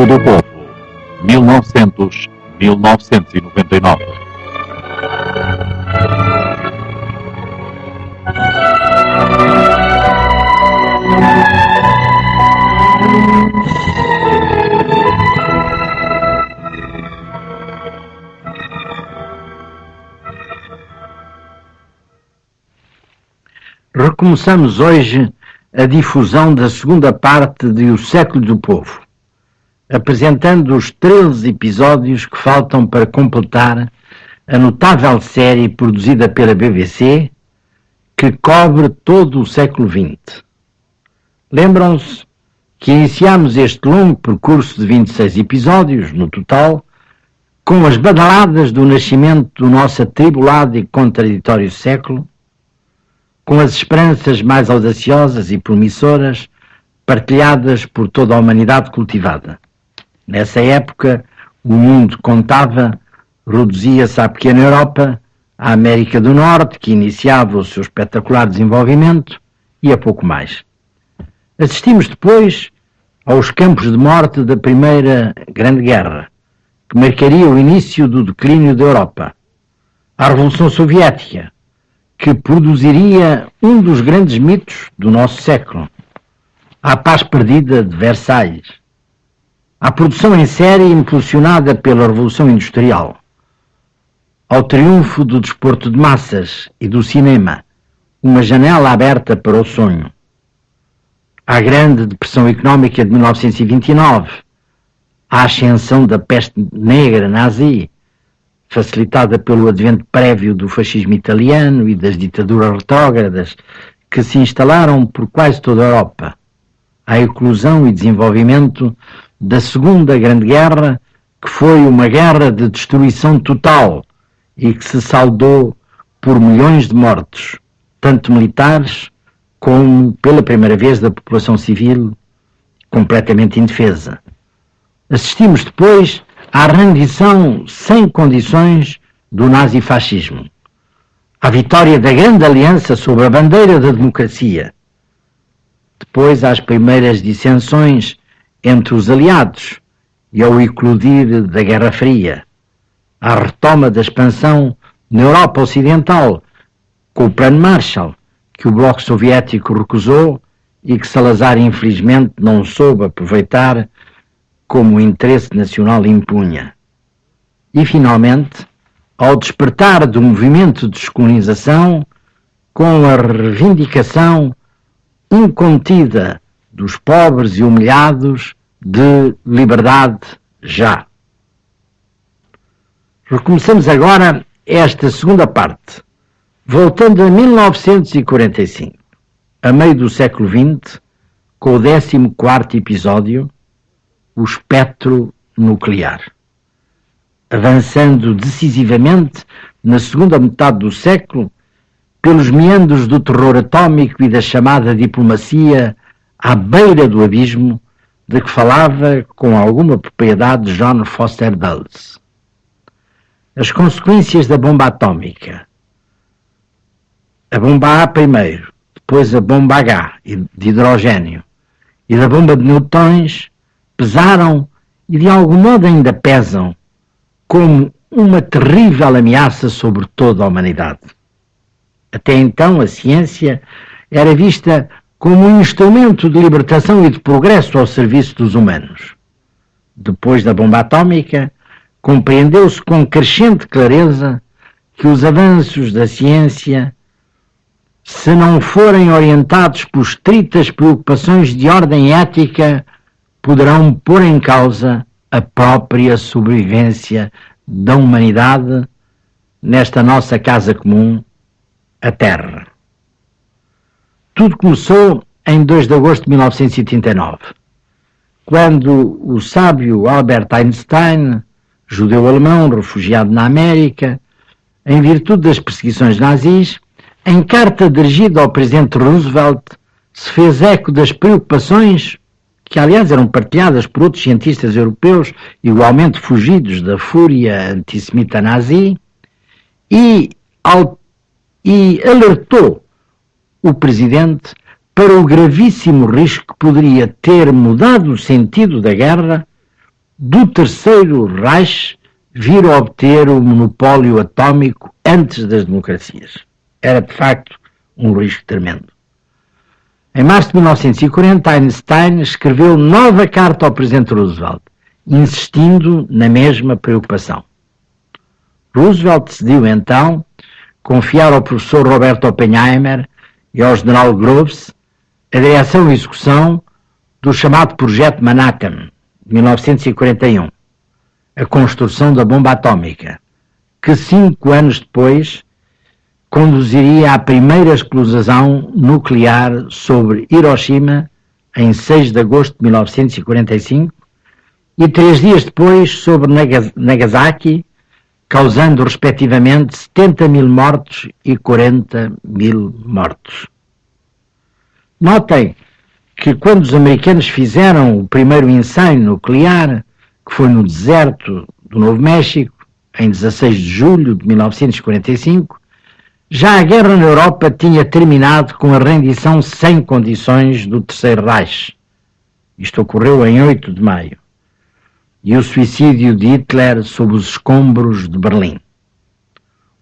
século do povo, 1900-1999. Recomeçamos hoje a difusão da segunda parte de O Século do Povo, apresentando os 13 episódios que faltam para completar a notável série produzida pela BBC, que cobre todo o século XX. Lembram-se que iniciámos este longo percurso de 26 episódios, no total, com as badaladas do nascimento do nosso atribulado e contraditório século, com as esperanças mais audaciosas e promissoras partilhadas por toda a humanidade cultivada. Nessa época, o mundo contava, reduzia-se à pequena Europa, à América do Norte, que iniciava o seu espetacular desenvolvimento, e a pouco mais. Assistimos depois aos campos de morte da Primeira Grande Guerra, que marcaria o início do declínio da Europa, à Revolução Soviética, que produziria um dos grandes mitos do nosso século, à paz perdida de Versalhes, à produção em série impulsionada pela Revolução Industrial, ao triunfo do desporto de massas e do cinema, uma janela aberta para o sonho, à grande depressão económica de 1929, à ascensão da peste negra nazi, facilitada pelo advento prévio do fascismo italiano e das ditaduras retrógradas que se instalaram por quase toda a Europa, à eclosão e desenvolvimento da Segunda Grande Guerra, que foi uma guerra de destruição total e que se saldou por milhões de mortos, tanto militares como, pela primeira vez, da população civil completamente indefesa. Assistimos depois à rendição sem condições do nazifascismo, à vitória da Grande Aliança sobre a bandeira da democracia, depois às primeiras dissensões entre os aliados e ao eclodir da Guerra Fria, à retoma da expansão na Europa Ocidental, com o Plano Marshall, que o Bloco Soviético recusou e que Salazar infelizmente não soube aproveitar como o interesse nacional impunha. E, finalmente, ao despertar do movimento de descolonização, com a reivindicação incontida dos pobres e humilhados de liberdade já. Recomeçamos agora esta segunda parte, voltando a 1945, a meio do século XX, com o 14º episódio, o espectro nuclear. Avançando decisivamente na segunda metade do século, pelos meandros do terror atómico e da chamada diplomacia à beira do abismo, de que falava com alguma propriedade John Foster Dulles. As consequências da bomba atómica. A bomba A primeiro, depois a bomba H, de hidrogênio, e da bomba de newtons, pesaram e de algum modo ainda pesam como uma terrível ameaça sobre toda a humanidade. Até então a ciência era vista como um instrumento de libertação e de progresso ao serviço dos humanos. Depois da bomba atómica, compreendeu-se com crescente clareza que os avanços da ciência, se não forem orientados por estritas preocupações de ordem ética, poderão pôr em causa a própria sobrevivência da humanidade nesta nossa casa comum, a Terra. Tudo começou em 2 de agosto de 1939, quando o sábio Albert Einstein, judeu-alemão refugiado na América, em virtude das perseguições nazis, em carta dirigida ao presidente Roosevelt, se fez eco das preocupações que aliás eram partilhadas por outros cientistas europeus igualmente fugidos da fúria antissemita nazi, e alertou o presidente para o gravíssimo risco que poderia ter mudado o sentido da guerra do Terceiro Reich vir a obter o monopólio atómico antes das democracias. Era, de facto, um risco tremendo. Em março de 1940, Einstein escreveu nova carta ao presidente Roosevelt, insistindo na mesma preocupação. Roosevelt decidiu, então, confiar ao professor Robert Oppenheimer e ao general Groves a direção e execução do chamado Projeto Manhattan, de 1941, a construção da bomba atómica, que 5 anos depois conduziria à primeira explosão nuclear sobre Hiroshima em 6 de agosto de 1945 e 3 dias depois sobre Nagasaki, causando respectivamente 70.000 mortos e 40.000 mortos. Notem que quando os americanos fizeram o primeiro ensaio nuclear, que foi no deserto do Novo México, em 16 de julho de 1945, já a guerra na Europa tinha terminado com a rendição sem condições do Terceiro Reich. Isto ocorreu em 8 de maio. E o suicídio de Hitler sob os escombros de Berlim.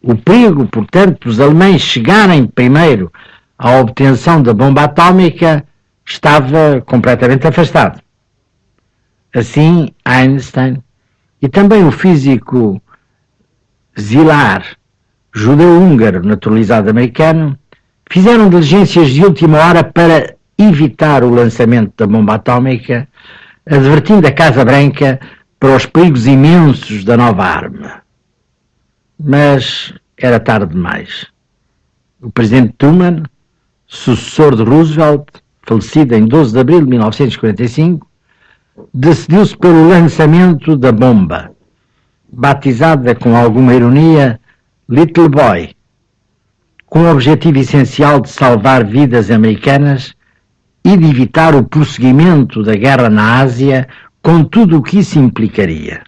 O perigo, portanto, dos alemães chegarem primeiro à obtenção da bomba atómica estava completamente afastado. Assim, Einstein e também o físico Szilard, judeu-húngaro naturalizado americano, fizeram diligências de última hora para evitar o lançamento da bomba atómica, advertindo a Casa Branca para os perigos imensos da nova arma. Mas era tarde demais. O presidente Truman, sucessor de Roosevelt, falecido em 12 de abril de 1945, decidiu-se pelo lançamento da bomba, batizada com alguma ironia Little Boy, com o objetivo essencial de salvar vidas americanas e de evitar o prosseguimento da guerra na Ásia, com tudo o que isso implicaria.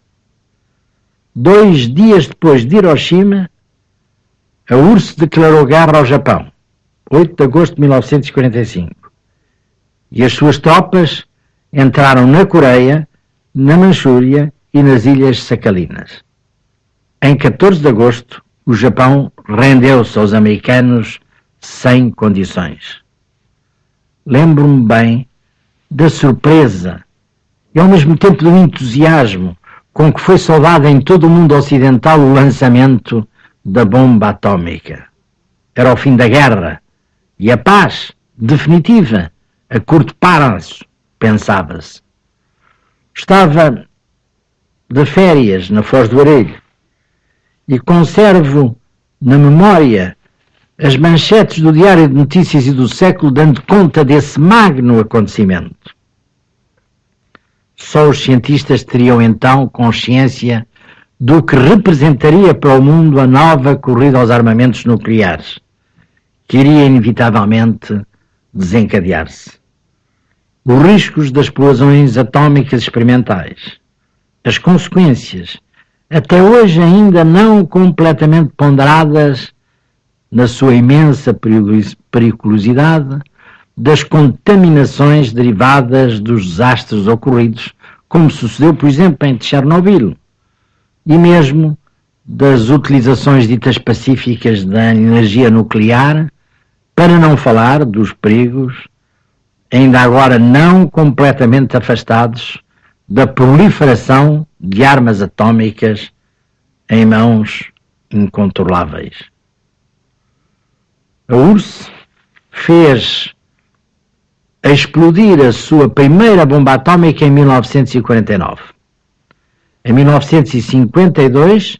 2 dias depois de Hiroshima, a URSS declarou guerra ao Japão, 8 de agosto de 1945, e as suas tropas entraram na Coreia, na Manchúria e nas Ilhas Sakhalinas. Em 14 de agosto, o Japão rendeu-se aos americanos sem condições. Lembro-me bem da surpresa e ao mesmo tempo do entusiasmo com que foi saudado em todo o mundo ocidental o lançamento da bomba atómica. Era o fim da guerra e a paz definitiva, a curto prazo, pensava-se. Estava de férias na Foz do Arelho e conservo na memória as manchetes do Diário de Notícias e do Século dando conta desse magno acontecimento. Só os cientistas teriam então consciência do que representaria para o mundo a nova corrida aos armamentos nucleares, que iria inevitavelmente desencadear-se. Os riscos das explosões atómicas experimentais, as consequências, até hoje ainda não completamente ponderadas na sua imensa periculosidade, das contaminações derivadas dos desastres ocorridos, como sucedeu, por exemplo, em Chernobyl, e mesmo das utilizações ditas pacíficas da energia nuclear, para não falar dos perigos, ainda agora não completamente afastados, da proliferação de armas atómicas em mãos incontroláveis. A URSS fez explodir a sua primeira bomba atómica em 1949. Em 1952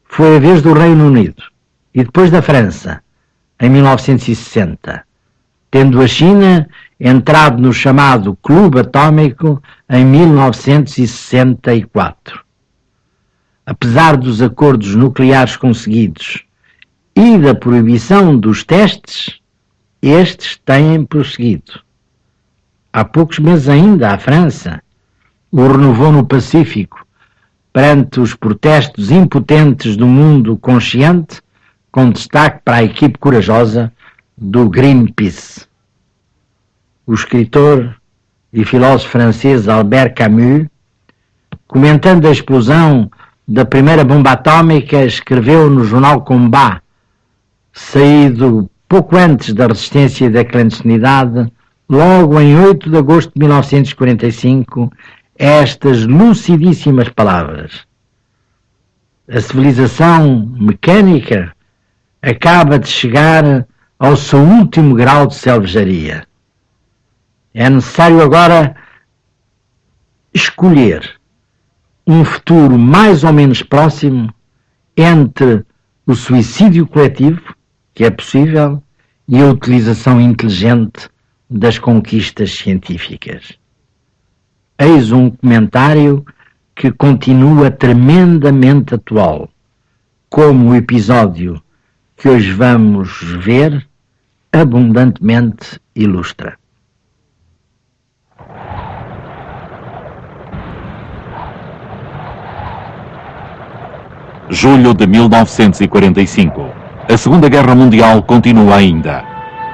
foi a vez do Reino Unido e depois da França, em 1960, tendo a China entrado no chamado Clube Atómico em 1964. Apesar dos acordos nucleares conseguidos e da proibição dos testes, estes têm prosseguido. Há poucos meses ainda, a França o renovou no Pacífico, perante os protestos impotentes do mundo consciente, com destaque para a equipe corajosa do Greenpeace. O escritor e filósofo francês Albert Camus comentando a explosão da primeira bomba atómica, escreveu no jornal Combat, saído pouco antes da resistência e da clandestinidade, logo em 8 de agosto de 1945, estas lucidíssimas palavras: a civilização mecânica acaba de chegar ao seu último grau de selvageria. É necessário agora escolher um futuro mais ou menos próximo entre o suicídio coletivo, que é possível, e a utilização inteligente das conquistas científicas. Eis um comentário que continua tremendamente atual, como o episódio que hoje vamos ver abundantemente ilustra. Julho de 1945. A Segunda Guerra Mundial continua ainda.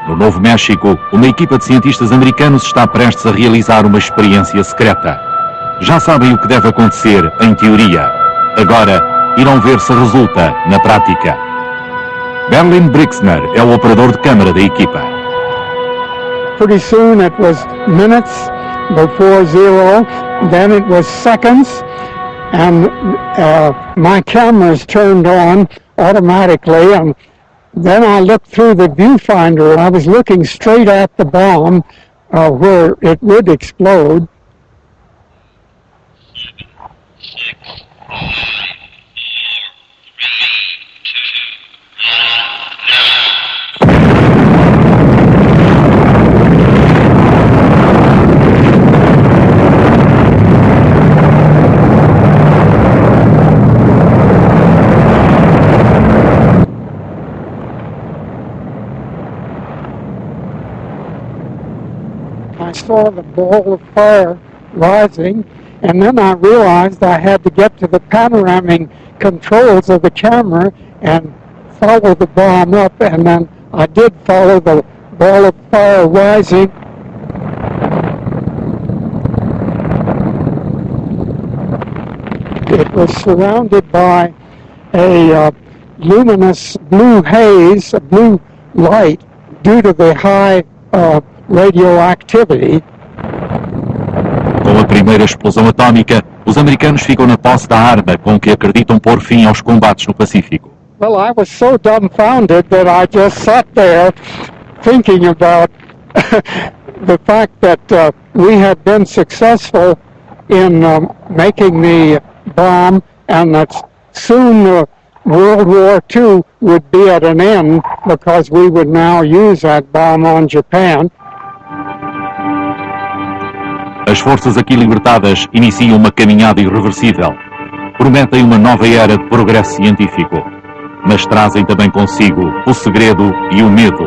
No Novo México, uma equipa de cientistas americanos está prestes a realizar uma experiência secreta. Já sabem o que deve acontecer em teoria. Agora, irão ver se resulta na prática. Berlin Brixner é o operador de câmara da equipa. Pretty soon it was minutes before zero, then it was seconds, and my cameras turned on automatically, and then I looked through the viewfinder and I was looking straight at the bomb where it would explode. I saw the ball of fire rising, and then I realized I had to get to the panoramic controls of the camera and follow the bomb up, and then I did follow the ball of fire rising. It was surrounded by a luminous blue haze, a blue light, due to the high radioactivity. Com a primeira explosão atômica, os americanos ficam na posse da arma com que acreditam pôr fim aos combates no Pacífico. Well, I was so dumbfounded that I just sat there thinking about the fact that we had been successful in making the bomb, and that soon World War II would be at an end because we would now use that bomb on Japan. As forças aqui libertadas iniciam uma caminhada irreversível. Prometem uma nova era de progresso científico. Mas trazem também consigo o segredo e o medo,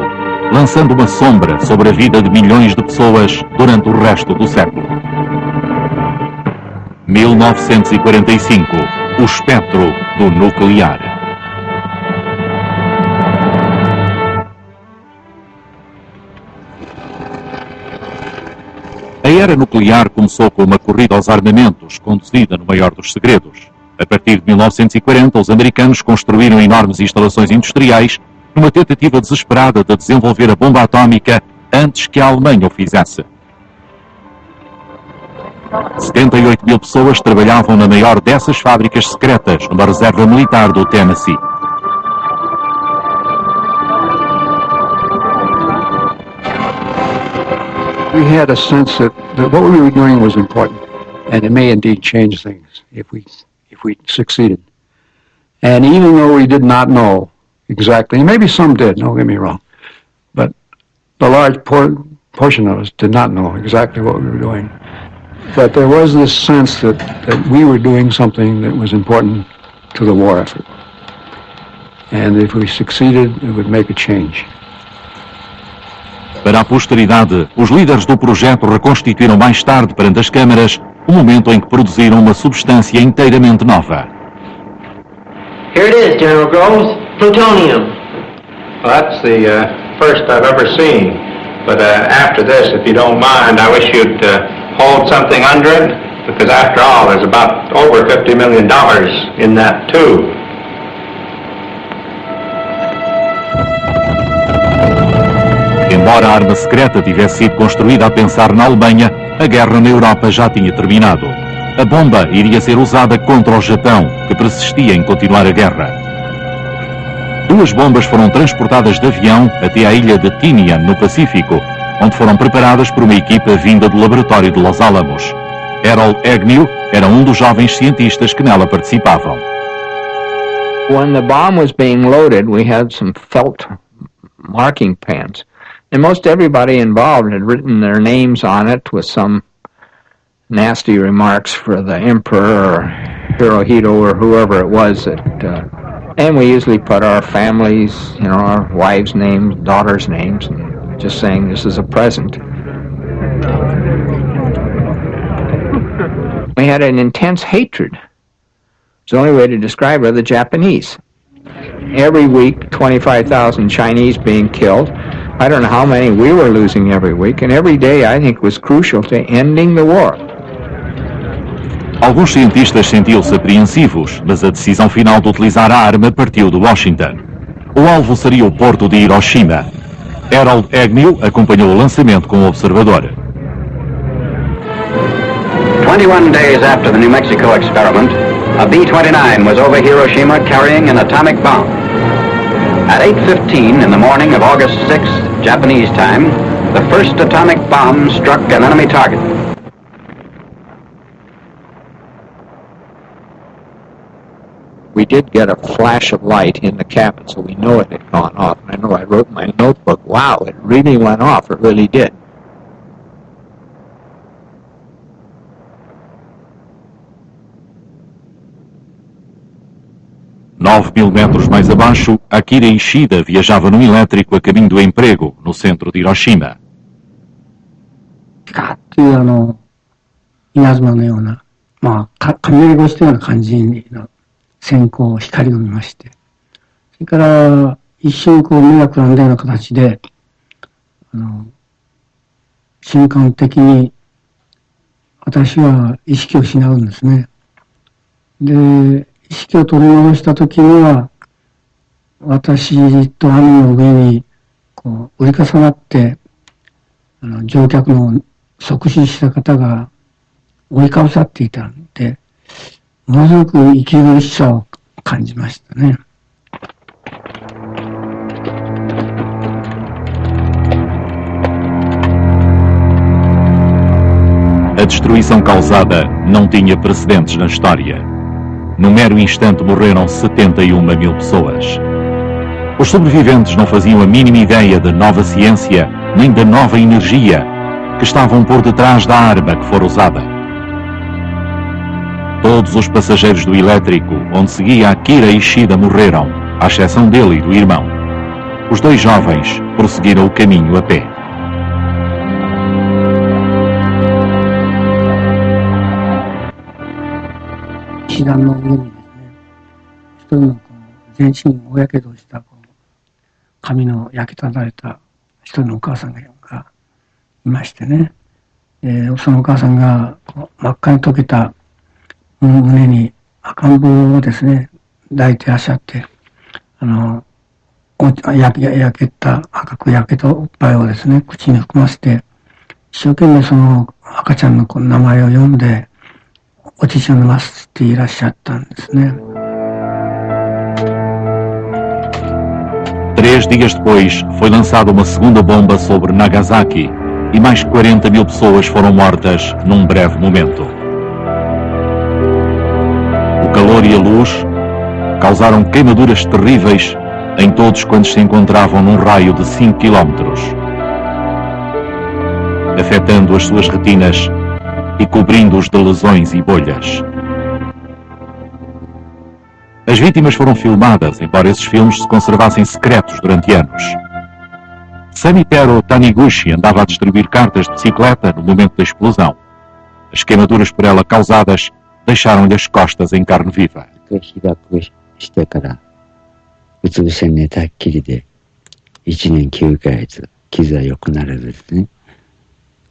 lançando uma sombra sobre a vida de milhões de pessoas durante o resto do século. 1945. O espectro do nuclear. A era nuclear começou com uma corrida aos armamentos, conduzida no maior dos segredos. A partir de 1940, os americanos construíram enormes instalações industriais numa tentativa desesperada de desenvolver a bomba atómica antes que a Alemanha o fizesse. 78 mil pessoas trabalhavam na maior dessas fábricas secretas, numa reserva militar do Tennessee. We had a sense that what we were doing was important, and it may indeed change things if we succeeded. And even though we did not know exactly, and maybe some did, don't get me wrong, but the large portion of us did not know exactly what we were doing. But there was this sense that we were doing something that was important to the war effort. And if we succeeded, it would make a change. Para a posteridade, os líderes do projeto reconstituíram mais tarde perante as câmaras o momento em que produziram uma substância inteiramente nova. Here it is, General Groves, plutonium. Well, that's the first I've ever seen. But after this, if you don't mind, I wish you'd hold something under it Because after all, there's about over $50 million in that too. Embora a arma secreta tivesse sido construída a pensar na Alemanha, a guerra na Europa já tinha terminado. A bomba iria ser usada contra o Japão, que persistia em continuar a guerra. 2 bombas foram transportadas de avião até à ilha de Tinian, no Pacífico, onde foram preparadas por uma equipa vinda do laboratório de Los Alamos. Harold Agnew era um dos jovens cientistas que nela participavam. When the bomb was being loaded, we had some felt marking pens. And most everybody involved had written their names on it with some nasty remarks for the emperor or Hirohito or whoever it was. And we usually put our families, our wives' names, daughters' names, and just saying this is a present. We had an intense hatred. It's the only way to describe it of the Japanese. Every week, 25,000 Chinese being killed. I don't know how many we were losing every week, and every day I think was crucial to ending the war. Alguns cientistas sentiam-se apreensivos, mas a decisão final de utilizar a arma partiu de Washington. O alvo seria o porto de Hiroshima. Harold Agnew acompanhou o lançamento com o observador. 21 days after the New Mexico experiment, a B-29 was over Hiroshima carrying an atomic bomb. At 8:15 in the morning of August 6th, Japanese time, the first atomic bomb struck an enemy target. We did get a flash of light in the cabin, so we know it had gone off. And I know I wrote in my notebook, wow, it really went off. It really did. Nove mil metros mais abaixo, Akira Ishida viajava num elétrico a caminho do emprego, no centro de Hiroshima. ピカッという稲妻のような、雷越しのような感じの閃光、光を見まして、それから一瞬目がくらんだような形で、瞬間的に私は意識を失うんですね。で、意識を取り戻したときには、私と兄の上に折り重なって、乗客の即死した方が追いかぶさっていたんで、ものすごく息苦しさを感じましたね。A destruição causada não tinha precedentes na história. No mero instante morreram 71 mil pessoas. Os sobreviventes não faziam a mínima ideia da nova ciência, nem da nova energia que estavam por detrás da arma que fora usada. Todos os passageiros do elétrico onde seguia Akira Ishida morreram, à exceção dele e do irmão. Os 2 jovens prosseguiram o caminho a pé. 石段の上にですね、一人の全身大やけどをした髪の焼きただれた一人のお母さんがいましてね、そのお母さんが真っ赤に溶けた胸に赤ん坊をですね抱いてらっしゃって、赤く焼けたおっぱいをですね口に含ませて、一生懸命その赤ちゃんの名前を読んでお乳を飲ませていらっしゃったんですね。3 dias depois, foi lançada uma segunda bomba sobre Nagasaki e mais 40 mil pessoas foram mortas num breve momento. O calor e a luz causaram queimaduras terríveis em todos quantos se encontravam num raio de 5 quilómetros, afetando as suas retinas e cobrindo-os de lesões e bolhas. As vítimas foram filmadas, embora esses filmes se conservassem secretos durante anos. Samitero Taniguchi andava a distribuir cartas de bicicleta no momento da explosão. As queimaduras por ela causadas deixaram-lhe as costas em carne viva. してからうつ伏せに寝たっきりで1年9ヶ月傷は良くならずですね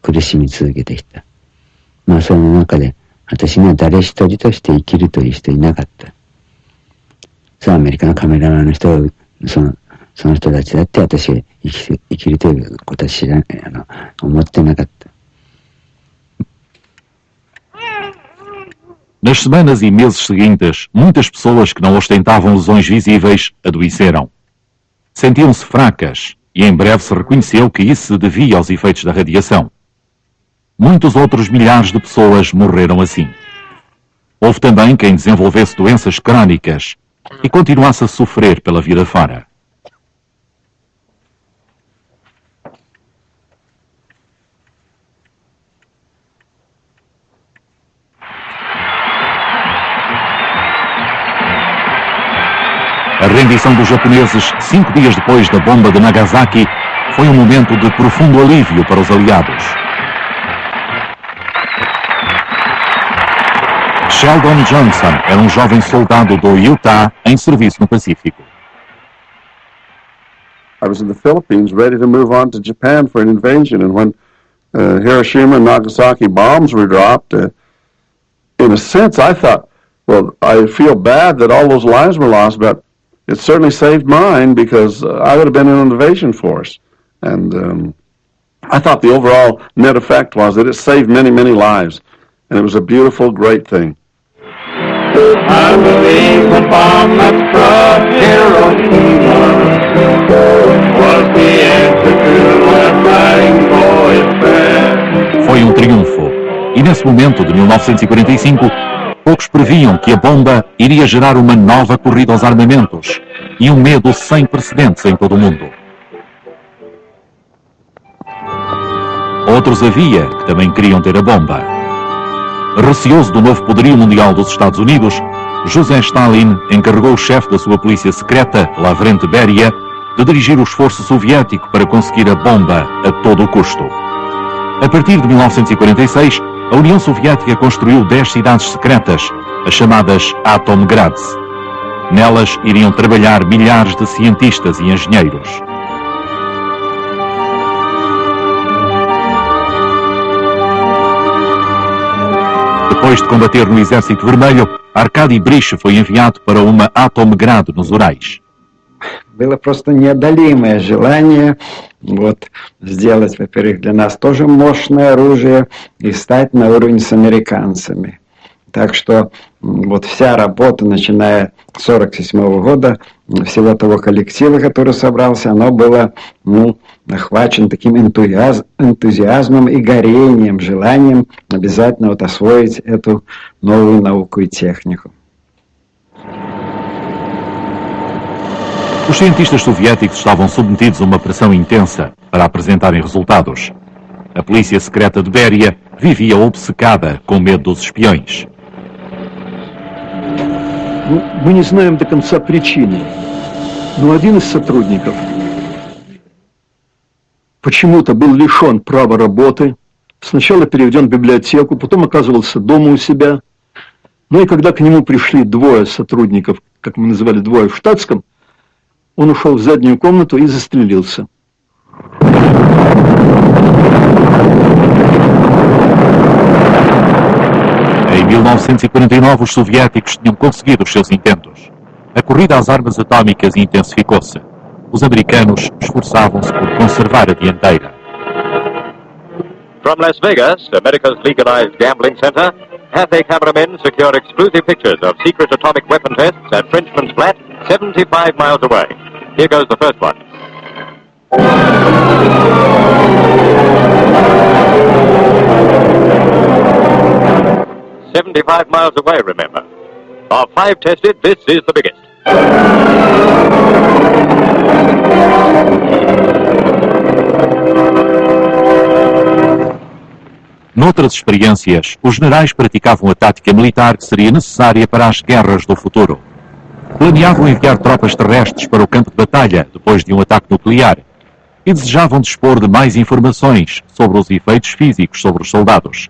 苦しみ続けてきた。その中で私には誰一人として生きるという人いなかった。そう、アメリカのカメラマンの人は、その人たちだって私が生きるということは思ってなかった。Nas semanas e meses seguintes, muitas pessoas que não ostentavam lesões visíveis adoeceram. Sentiam-se fracas e em breve se reconheceu que isso se devia aos efeitos da radiação. Muitos outros milhares de pessoas morreram assim. Houve também quem desenvolvesse doenças crónicas e continuasse a sofrer pela vida fora. A rendição dos japoneses 5 dias depois da bomba de Nagasaki foi um momento de profundo alívio para os aliados. Sheldon Johnson era um jovem soldado do Utah em serviço no Pacífico. I was in the Philippines ready to move on to Japan for an invasion, and when Hiroshima and Nagasaki bombs were dropped, in a sense I thought, well, I feel bad that all those lives were lost, but it certainly saved mine because I would have been in an invasion force. And I thought the overall net effect was that it saved many, many lives. And it was a beautiful, great thing. I believe the bomb that struck Hiroshima was the answer to what fighting boys said. Foi um triunfo. E nesse momento de 1945, poucos previam que a bomba iria gerar uma nova corrida aos armamentos e um medo sem precedentes em todo o mundo. Outros havia que também queriam ter a bomba. Receoso do novo poderio mundial dos Estados Unidos, José Stalin encarregou o chefe da sua polícia secreta, Lavrent Beria, de dirigir o esforço soviético para conseguir a bomba a todo o custo. A partir de 1946, a União Soviética construiu 10 cidades secretas, as chamadas Atomgrads. Nelas iriam trabalhar milhares de cientistas e engenheiros. Depois de combater no Exército Vermelho, Arkady Brich foi enviado para uma Atomgrad nos Urais. Было просто неодолимое желание сделать, во-первых, для нас тоже мощное оружие и стать на уровень с американцами. Так что вся работа, начиная с 1947 года, всего того коллектива, который собрался, оно было охвачено таким энтузиазмом и горением, желанием обязательно освоить эту новую науку и технику. Os cientistas soviéticos estavam submetidos a uma pressão intensa para apresentarem resultados. A polícia secreta de Beria vivia obcecada com medo dos espiões. Мы не знаем до конца причины, но один из сотрудников почему-то был лишен права работы, сначала переведен в библиотеку, потом оказывался дома у себя. Ну и когда к нему пришли двое сотрудников, как мы называли, двое в штатском, он ушел в заднюю комнату и застрелился. Em 1949, os soviéticos tinham conseguido os seus intentos. A corrida às armas atómicas intensificou-se. Os americanos esforçavam-se por conservar a dianteira. From Las Vegas, America's legalized gambling center, Pathé cameramen secure exclusive pictures of secret atomic weapon tests at Frenchman's Flat, 75 miles away. Here goes the first one. 75 miles away, remember. Of 5 tested, this is the biggest. Noutras experiências, os generais praticavam a tática militar que seria necessária para as guerras do futuro. Planeavam enviar tropas terrestres para o campo de batalha depois de um ataque nuclear e desejavam dispor de mais informações sobre os efeitos físicos sobre os soldados.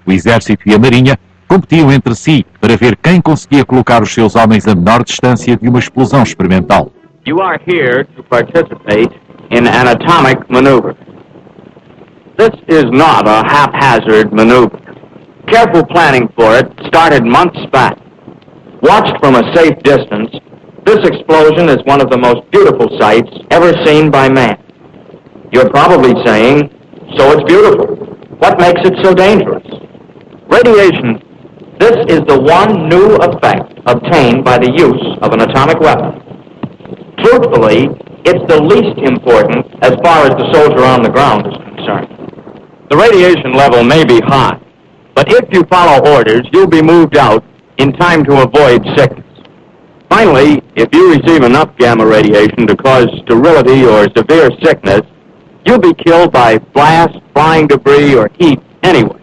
O exército e a marinha competiam entre si para ver quem conseguia colocar os seus homens a menor distância de uma explosão experimental. You are here to participate in an atomic maneuver. This is not a haphazard maneuver. Careful planning for it started months back. Watched from a safe distance, this explosion is one of the most beautiful sights ever seen by man. You're probably saying, so it's beautiful. What makes it so dangerous? Radiation. This is the one new effect obtained by the use of an atomic weapon. Truthfully, it's the least important as far as the soldier on the ground is concerned. The radiation level may be high, but if you follow orders, you'll be moved out in time to avoid sickness. Finally, if you receive enough gamma radiation to cause sterility or severe sickness, you'll be killed by blast, flying debris, or heat anyway.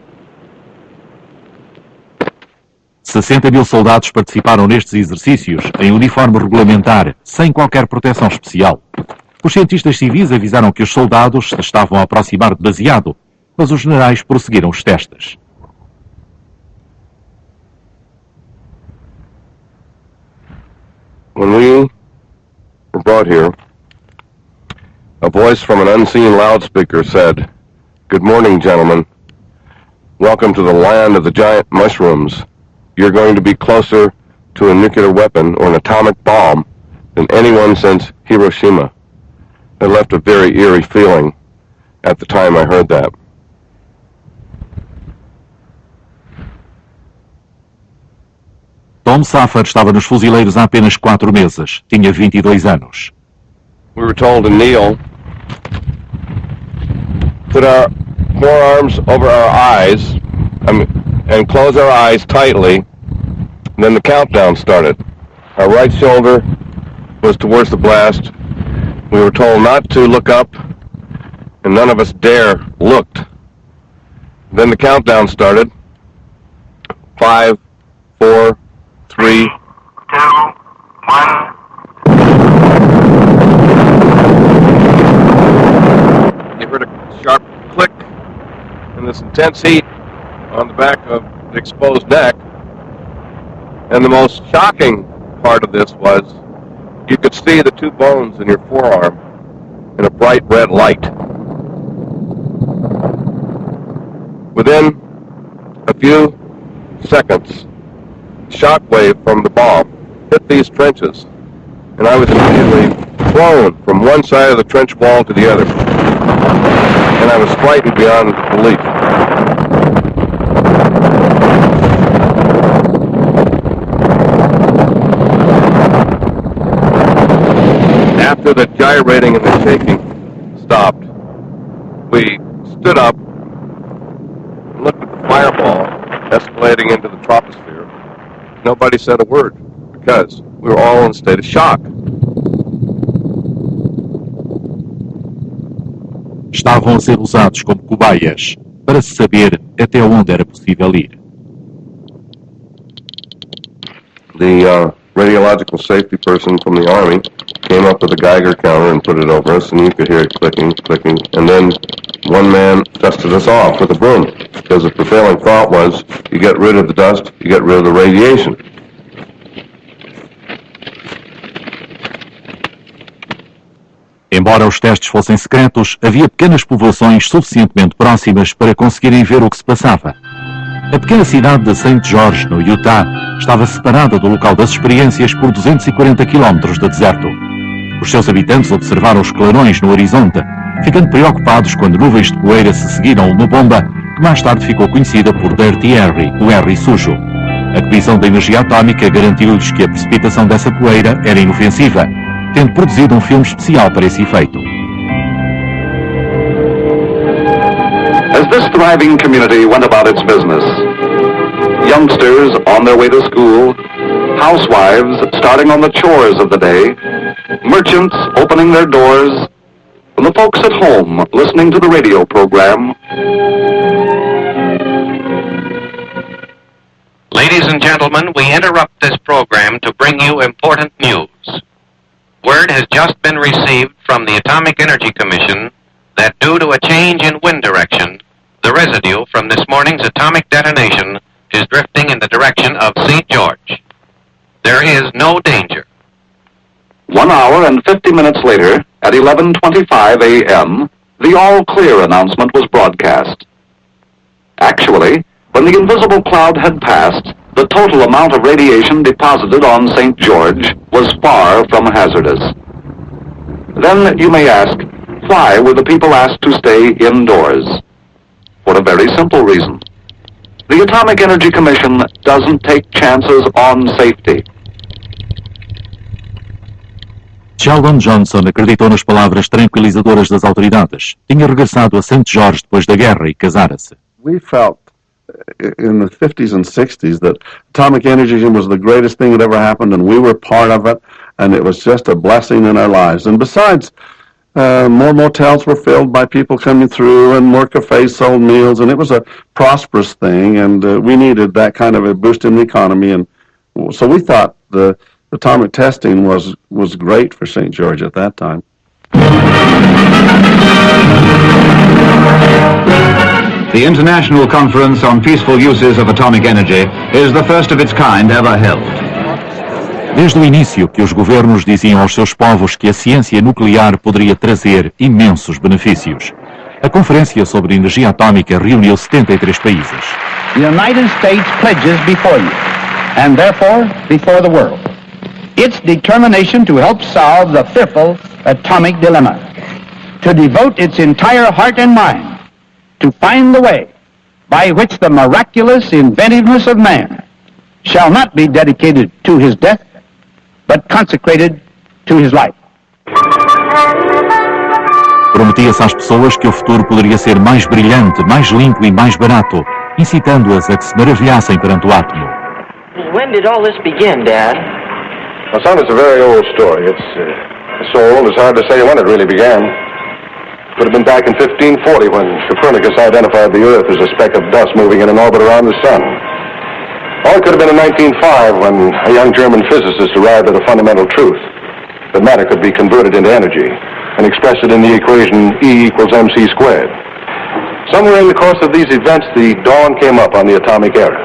60.000 soldados participaram nestes exercícios em uniforme regulamentar, sem qualquer proteção especial. Os cientistas civis avisaram que os soldados se estavam a aproximar demasiado, mas os generais prosseguiram os testes. When we were brought here, a voice from an unseen loudspeaker said, "Good morning, gentlemen. Welcome to the land of the giant mushrooms. You're going to be closer to a nuclear weapon or an atomic bomb than anyone since Hiroshima." It left a very eerie feeling at the time I heard that. Tom Safar estava nos fuzileiros há apenas 4 meses. Tinha 22 anos. We were told to kneel, put our forearms over our eyes, and close our eyes tightly. And then the countdown started. Our right shoulder was towards the blast. We were told not to look up, and none of us looked. Then the countdown started. 5, 4, 3, 2, 1. You heard a sharp click and this intense heat on the back of the exposed neck. And the most shocking part of this was you could see the 2 bones in your forearm in a bright red light. Within a few seconds, shockwave from the bomb hit these trenches, and I was immediately thrown from one side of the trench wall to the other, and I was frightened beyond belief. After the gyrating and the shaking stopped, we stood up and looked at the fireball escalating into the troposphere. Nobody said a word because we were all in a state of shock. Estavam a ser usados como cobaias para se saber até onde era possível ir. The radiological safety person from the Army came up with a Geiger counter and put it over us, and you could hear it clicking, clicking, and then one man dusted us off with a broom, because the prevailing thought was, you get rid of the dust, you get rid of the radiation. Embora os testes fossem secretos, havia pequenas povoações suficientemente próximas para conseguirem ver o que se passava. A pequena cidade de St. George, no Utah, estava separada do local das experiências por 240 km de deserto. Os seus habitantes observaram os clarões no horizonte, ficando preocupados quando nuvens de poeira se seguiram uma bomba que mais tarde ficou conhecida por Dirty Harry, o Harry sujo. A Comissão da Energia Atómica garantiu-lhes que a precipitação dessa poeira era inofensiva, tendo produzido um filme especial para esse efeito. As this thriving community went about its business, youngsters on their way to school, housewives starting on the chores of the day, merchants opening their doors, and the folks at home listening to the radio program. Ladies and gentlemen, we interrupt this program to bring you important news. Word has just been received from the Atomic Energy Commission that due to a change in wind direction, the residue from this morning's atomic detonation is drifting in the direction of St. George. There is no danger. 1 hour and 50 minutes later, at 11:25 a.m., the all-clear announcement was broadcast. Actually, When the invisible cloud had passed, the total amount of radiation deposited on St. George was far from hazardous. Then you may ask, why were the people asked to stay indoors? For a very simple reason. The Atomic Energy Commission doesn't take chances on safety. Sheldon Johnson acreditou nas palavras tranquilizadoras das autoridades. Tinha regressado a St. George depois da guerra e casara-se. We felt in the 50s and 60s that atomic energy was the greatest thing that ever happened, and we were part of it, and it was just a blessing in our lives. And besides, more motels were filled by people coming through, and more cafes sold meals, and it was a prosperous thing, and we needed that kind of a boost in the economy. And so we thought the atomic testing was great for St. George at that time. The International Conference on Peaceful Uses of Atomic Energy is the first of its kind ever held. Desde o início que os governos diziam aos seus povos que a ciência nuclear poderia trazer imensos benefícios. A Conferência sobre Energia Atómica reuniu 73 países. The United States pledges before you, and therefore before the world, its determination to help solve the fearful atomic dilemma, to devote its entire heart and mind to find the way by which the miraculous inventiveness of man shall not be dedicated to his death, but consecrated to his life. Prometia-se às pessoas que o futuro poderia ser mais brilhante, mais limpo e mais barato, incitando-as a que se maravilhassem perante o átomo. When did all this begin, Dad? Well, son, it's a very old story. It's so old it's hard to say when it really began. Could have been back in 1540 when Copernicus identified the Earth as a speck of dust moving in an orbit around the Sun. Or it could have been in 1905 when a young German physicist arrived at a fundamental truth, that matter could be converted into energy and expressed it in the equation E equals mc squared. Somewhere in the course of these events, the dawn came up on the atomic era.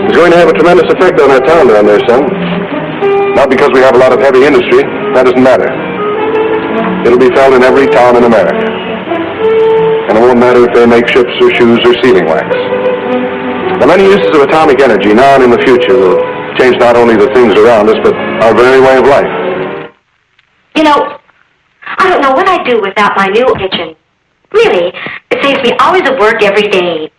It's going to have a tremendous effect on our town down there, son. Not because we have a lot of heavy industry, that doesn't matter. It'll be felt in every town in America. And it won't matter if they make ships or shoes or sealing wax. The many uses of atomic energy now and in the future will change not only the things around us, but our very way of life. You know, I don't know what I'd do without my new kitchen. Really, it saves me hours of work every day.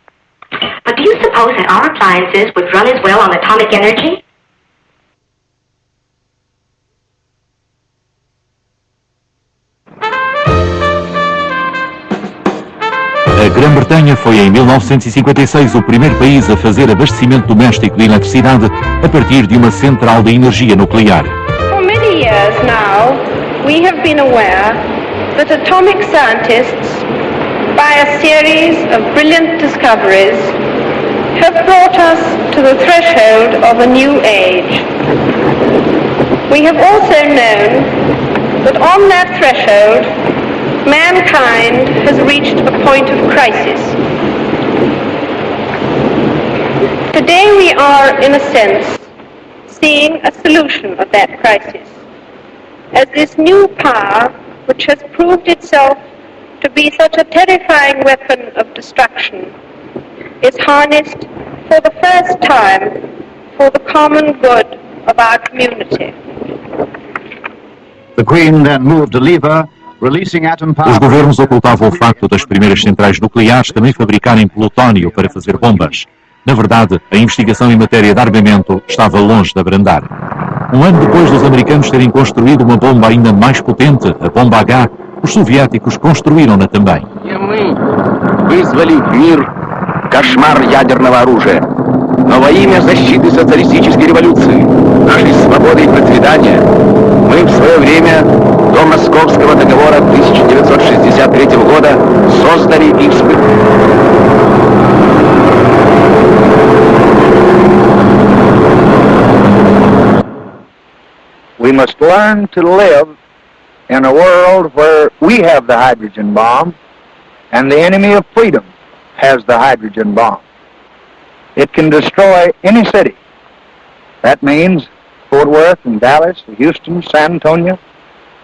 But do you suppose that our appliances would run as well on atomic energy? A Grã-Bretanha foi em 1956 o primeiro país a fazer abastecimento doméstico de eletricidade a partir de uma central de energia nuclear. For many years now, we have been aware that atomic scientists, by a series of brilliant discoveries, have brought us to the threshold of a new age. We have also known that on that threshold, mankind has reached a point of crisis. Today we are, in a sense, seeing a solution of that crisis, as this new power, which has proved itself to be such a terrifying weapon of destruction, is harnessed for the first time for the common good of our community. The Queen then moved a lever, releasing atom power. Os governos ocultavam o facto das primeiras centrais nucleares também fabricarem plutónio para fazer bombas. Na verdade, a investigação em matéria de armamento estava longe de abrandar. Um ano depois dos americanos terem construído uma bomba ainda mais potente, a bomba H, os soviéticos construíram-na também. Вызвали в мир кошмар ядерного оружия. Но во имя защиты социалистической революции, нашей свободы и процветания, мы в свое время до Московского договора 1963 года создали и We must learn to live in a world where we have the hydrogen bomb and the enemy of freedom has the hydrogen bomb. It can destroy any city. That means Fort Worth and Dallas, Houston, San Antonio,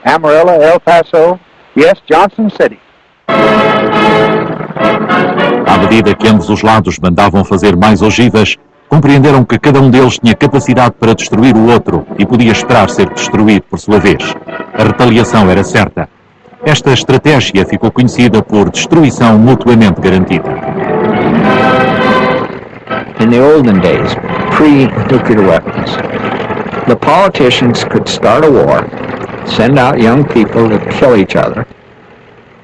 Amarillo, El Paso, yes, Johnson City. À medida que ambos os lados mandavam fazer mais ogivas, compreenderam que cada um deles tinha capacidade para destruir o outro e podia esperar ser destruído por sua vez. A retaliação era certa. Esta estratégia ficou conhecida por destruição mutuamente garantida. In the olden days, pre-nuclear weapons, the politicians could start a war, send out young people to kill each other,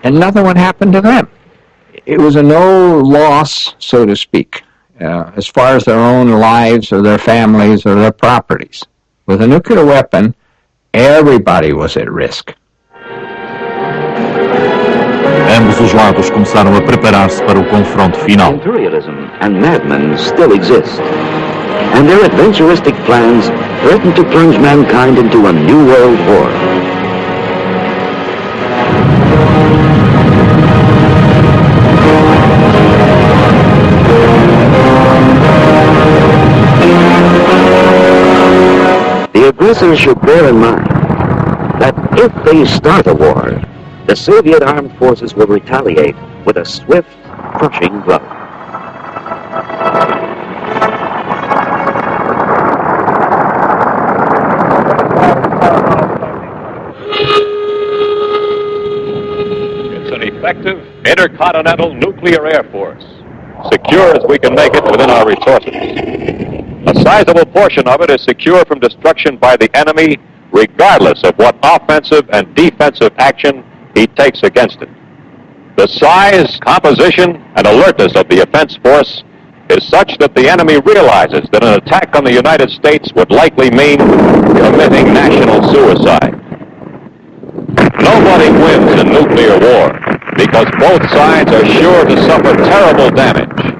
and nothing would happen to them. It was a no loss, so to speak, as far as their own lives or their families or their properties. With a nuclear weapon, everybody was at risk. Ambos os lados começaram a preparar-se para o confronto final. Imperialism and madmen still exist, and their adventuristic plans threaten to plunge mankind into a new world war. The aggressors should bear in mind that if they start a war, the Soviet armed forces will retaliate with a swift, crushing blow. It's an effective intercontinental nuclear air force, secure as we can make it within our resources. A sizable portion of it is secure from destruction by the enemy, regardless of what offensive and defensive action he takes against it. The size, composition, and alertness of the offense force is such that the enemy realizes that an attack on the United States would likely mean committing national suicide. Nobody wins in nuclear war because both sides are sure to suffer terrible damage.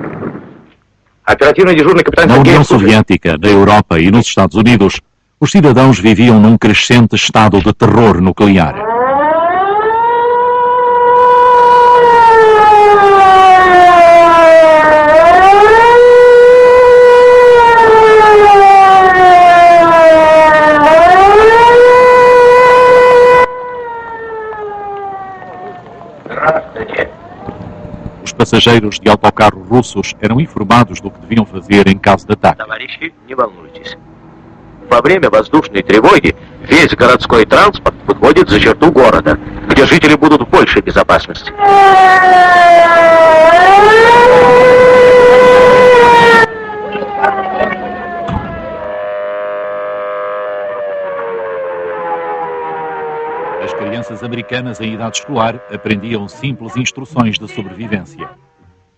Na União Soviética, na Europa e nos Estados Unidos, os cidadãos viviam num crescente estado de terror nuclear. Os passageiros de autocarros russos eram informados do que deviam fazer em caso de ataque. Товарищи, не волнуйтесь. Во время воздушной тревоги весь городской транспорт выходит за черту города, где жители будут в большей безопасности. As crianças americanas em idade escolar aprendiam simples instruções de sobrevivência.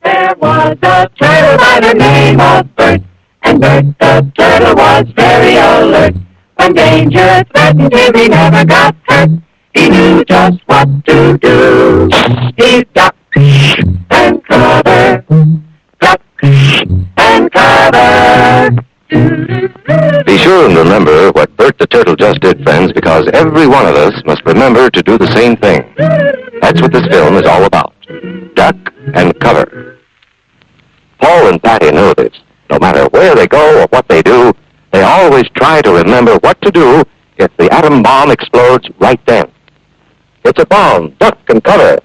There was a turtle by the name of Bert, and Bert the turtle was very alert. When danger threatened him, he never got hurt. He knew just what to do. He ducked and covered, ducked and covered. Be sure and remember what Bert the Turtle just did, friends, because every one of us must remember to do the same thing. That's what this film is all about. Duck and cover. Paul and Patty know this. No matter where they go or what they do, they always try to remember what to do if the atom bomb explodes right then. It's a bomb. Duck and cover.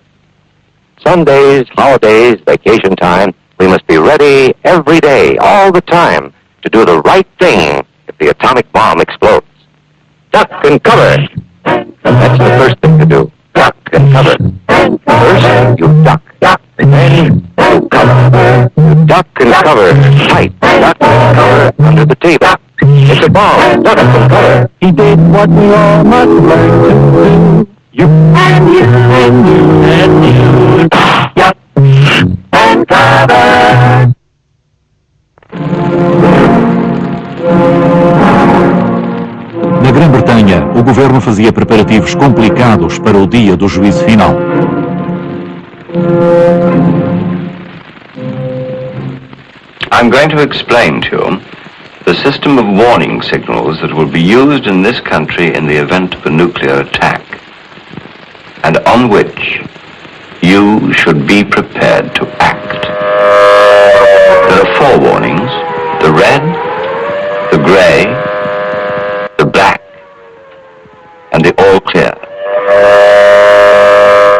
Sundays, holidays, vacation time, we must be ready every day, all the time, to do the right thing if the atomic bomb explodes. Duck and cover. That's the first thing to do. Duck and cover. First, you duck. Then you cover. You duck and cover. Tight. Duck and cover under the table. It's a bomb. Duck and cover. He did what we all must learn to do. You and you and you and you. Duck and cover. Na Grã-Bretanha, o governo fazia preparativos complicados para o dia do juízo final. I'm going to explain to you the system of warning signals that will be used in this country in the event of a nuclear attack, and on which you should be prepared to act. There are 4 warnings: the red, the grey, the black, and the all clear.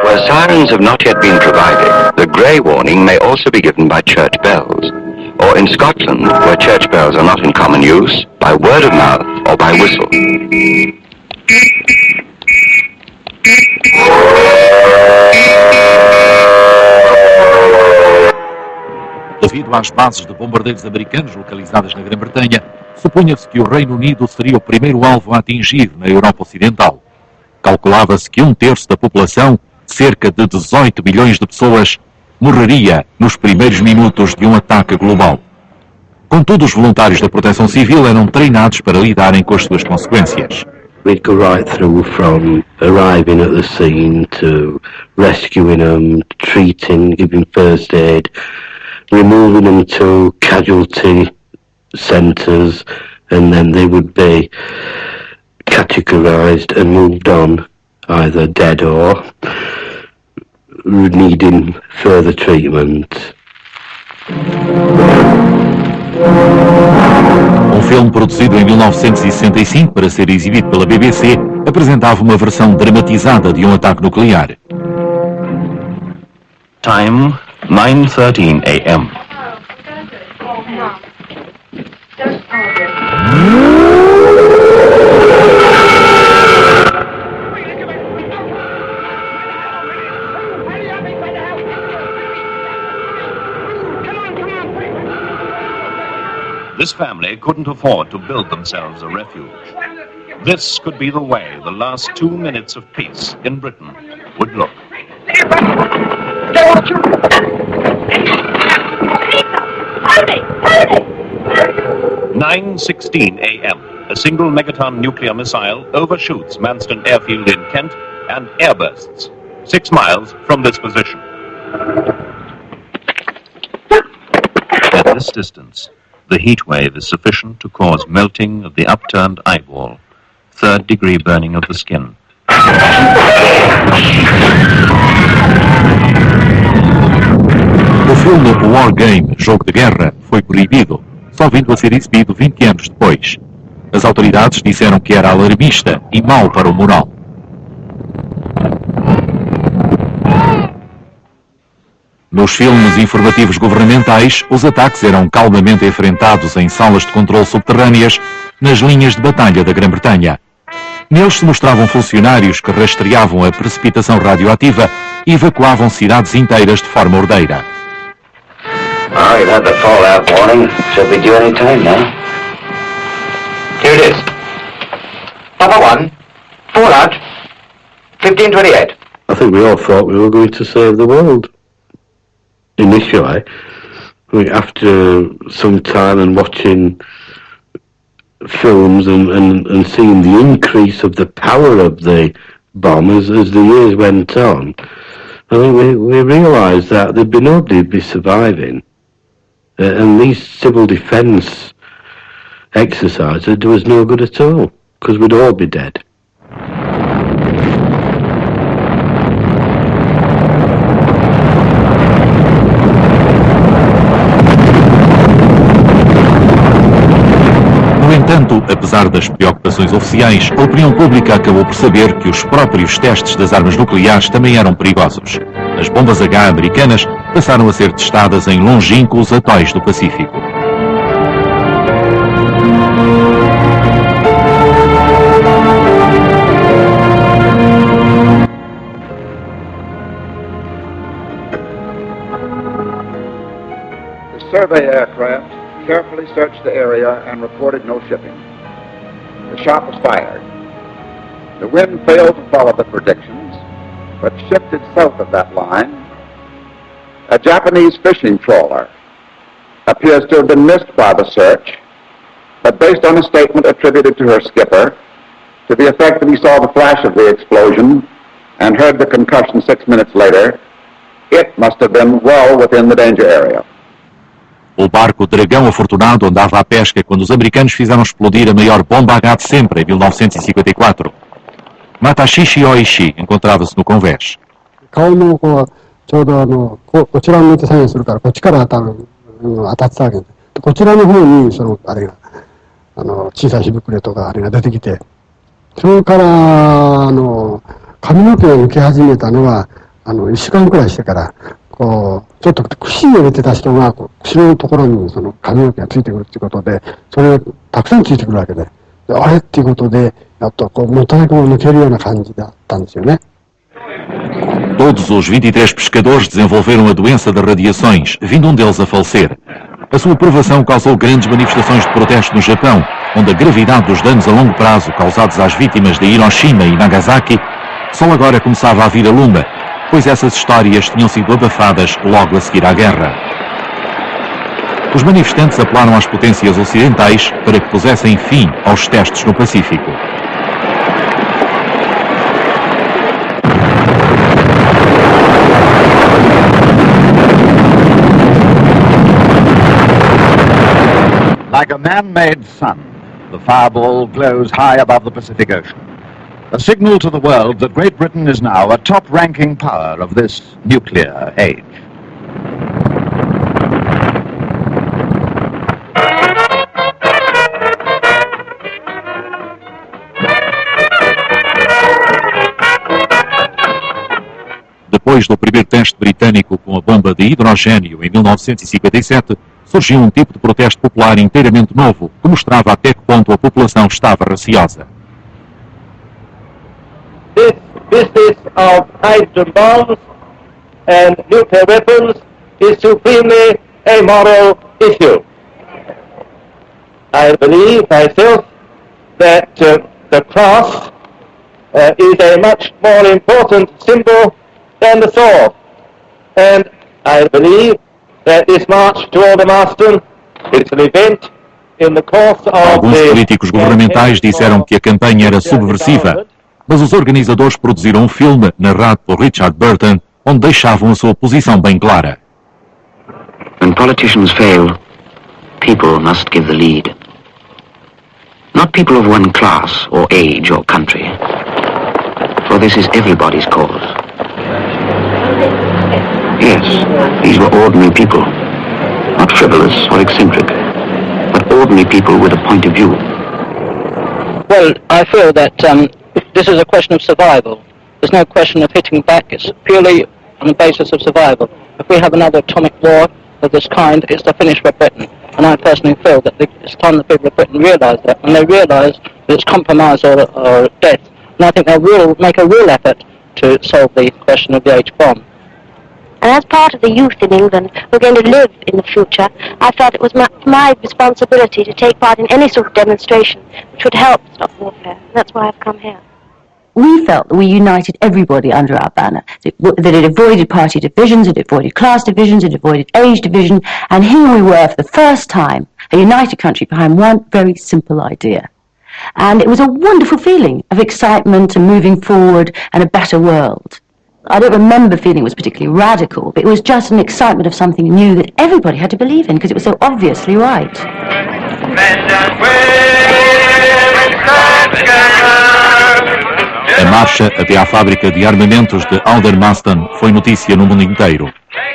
Where sirens have not yet been provided, the grey warning may also be given by church bells, or in Scotland, where church bells are not in common use, by word of mouth or by whistle. Devido às bases de bombardeiros americanos localizadas na Grã-Bretanha, supunha-se que o Reino Unido seria o primeiro alvo a atingir na Europa Ocidental. Calculava-se que 1/3 da população, cerca de 18 milhões de pessoas, morreria nos primeiros minutos de um ataque global. Contudo, os voluntários da Proteção Civil eram treinados para lidarem com as suas consequências. We'd go right through from arriving at the scene to rescuing them, treating, giving first aid, removing them to casualty centres, and then they would be categorised and moved on, either dead or needing further treatment. Um filme produzido em 1965 para ser exibido pela BBC apresentava uma versão dramatizada de um ataque nuclear. Time 9:13 a.m. This family couldn't afford to build themselves a refuge. This could be the way the last 2 minutes of peace in Britain would look. 9:16 a.m. A single megaton nuclear missile overshoots Manston Airfield in Kent and airbursts 6 miles from this position. At this distance, the heat wave is sufficient to cause melting of the upturned eyeball, 3rd-degree burning of the skin. O filme War Game, Jogo de Guerra, foi proibido, só vindo a ser exibido 20 anos depois. As autoridades disseram que era alarmista e mau para o moral. Nos filmes informativos governamentais, os ataques eram calmamente enfrentados em salas de controle subterrâneas nas linhas de batalha da Grã-Bretanha. Neles se mostravam funcionários que rastreavam a precipitação radioativa e evacuavam cidades inteiras de forma ordeira. Oh, you've had the fallout warning. Should be due any time now. Here it is. Papa 1, fallout, 1528. I think we all thought we were going to save the world. Initially, after some time and watching films and seeing the increase of the power of the bomb as the years went on, I think we realised that there'd be nobody who'd be surviving. And these civil defence exercises would do us no good at all, because we'd all be dead. No entanto, apesar das preocupações oficiais, a opinião pública acabou por saber que os próprios testes das armas nucleares também eram perigosos. As bombas H americanas passaram a ser testadas em longínquos atóis do Pacífico. The survey aircraft carefully searched the area and reported no shipping. The shot was fired. The wind failed to follow the predictions, but shifted south of that line. A Japanese fishing trawler appears to have been missed by the search, but based on a statement attributed to her skipper, to the effect that he saw the flash of the explosion and heard the concussion 6 minutes later, it must have been well within the danger area. O barco Dragão Afortunado andava à pesca quando os americanos fizeram explodir a maior bomba H de sempre, em 1954. Matashishi Oishi encontrava-se no convés. 顔のこうちょうどこちらを向いて作業するからこっちから当たってたわけで、こちらの方にそのあれが小さい火袋とかあれが出てきて、それから髪の毛を抜け始めたのは1週間くらいしてからこう、ちょっと串を入れてた人が、口のところにその髪の毛がついてくるっていうことで、それがたくさんついてくるわけで、あれっていうことで、やっとこう、もたれが抜けるような感じだったんですよね。Todos os 23 pescadores desenvolveram a doença das radiações, vindo deles a falecer. A sua provação causou grandes manifestações de protesto no Japão, onde a gravidade dos danos a longo prazo causados às vítimas de Hiroshima e Nagasaki só agora começava a vir a lume, pois essas histórias tinham sido abafadas logo a seguir à guerra. Os manifestantes apelaram às potências ocidentais para que pusessem fim aos testes no Pacífico. Like a man-made sun, the fireball glows high above the Pacific Ocean. A signal to the world that Great Britain is now a top-ranking power of this nuclear age. Depois do primeiro teste britânico com a bomba de hidrogênio em 1957, surgiu um tipo de protesto popular inteiramente novo, que mostrava até que ponto a população estava receosa. This business of hydrogen bombs and nuclear weapons is supremely a moral issue. I believe myself that the cross is a much more important symbol than the sword. And I believe that this march toward the Marston is an event in the course of Alguns políticos governamentais disseram que a campanha era subversiva, mas os organizadores produziram um filme narrado por Richard Burton, onde deixavam a sua posição bem clara. When politicians fail, people must give the lead. Not people of one class or age or country, for this is everybody's cause. Yes, these were ordinary people, not frivolous or eccentric, but ordinary people with a point of view. Well, I feel that this is a question of survival. There's no question of hitting back. It's purely on the basis of survival. If we have another atomic war of this kind, it's the finish for Britain. And I personally feel that it's time the people of Britain realise that. When they realise that it's compromise or death, and I think they'll make a real effort to solve the question of the H-bomb. And as part of the youth in England who are going to live in the future, I felt it was my responsibility to take part in any sort of demonstration which would help stop warfare. And that's why I've come here. We felt that we united everybody under our banner, that it avoided party divisions, it avoided class divisions, it avoided age division, and here we were for the first time, a united country behind one very simple idea. And it was a wonderful feeling of excitement and moving forward and a better world. I don't remember feeling it was particularly radical, but it was just an excitement of something new that everybody had to believe in because it was so obviously right. A marcha até à fábrica de armamentos de Aldermaston foi notícia no mundo inteiro.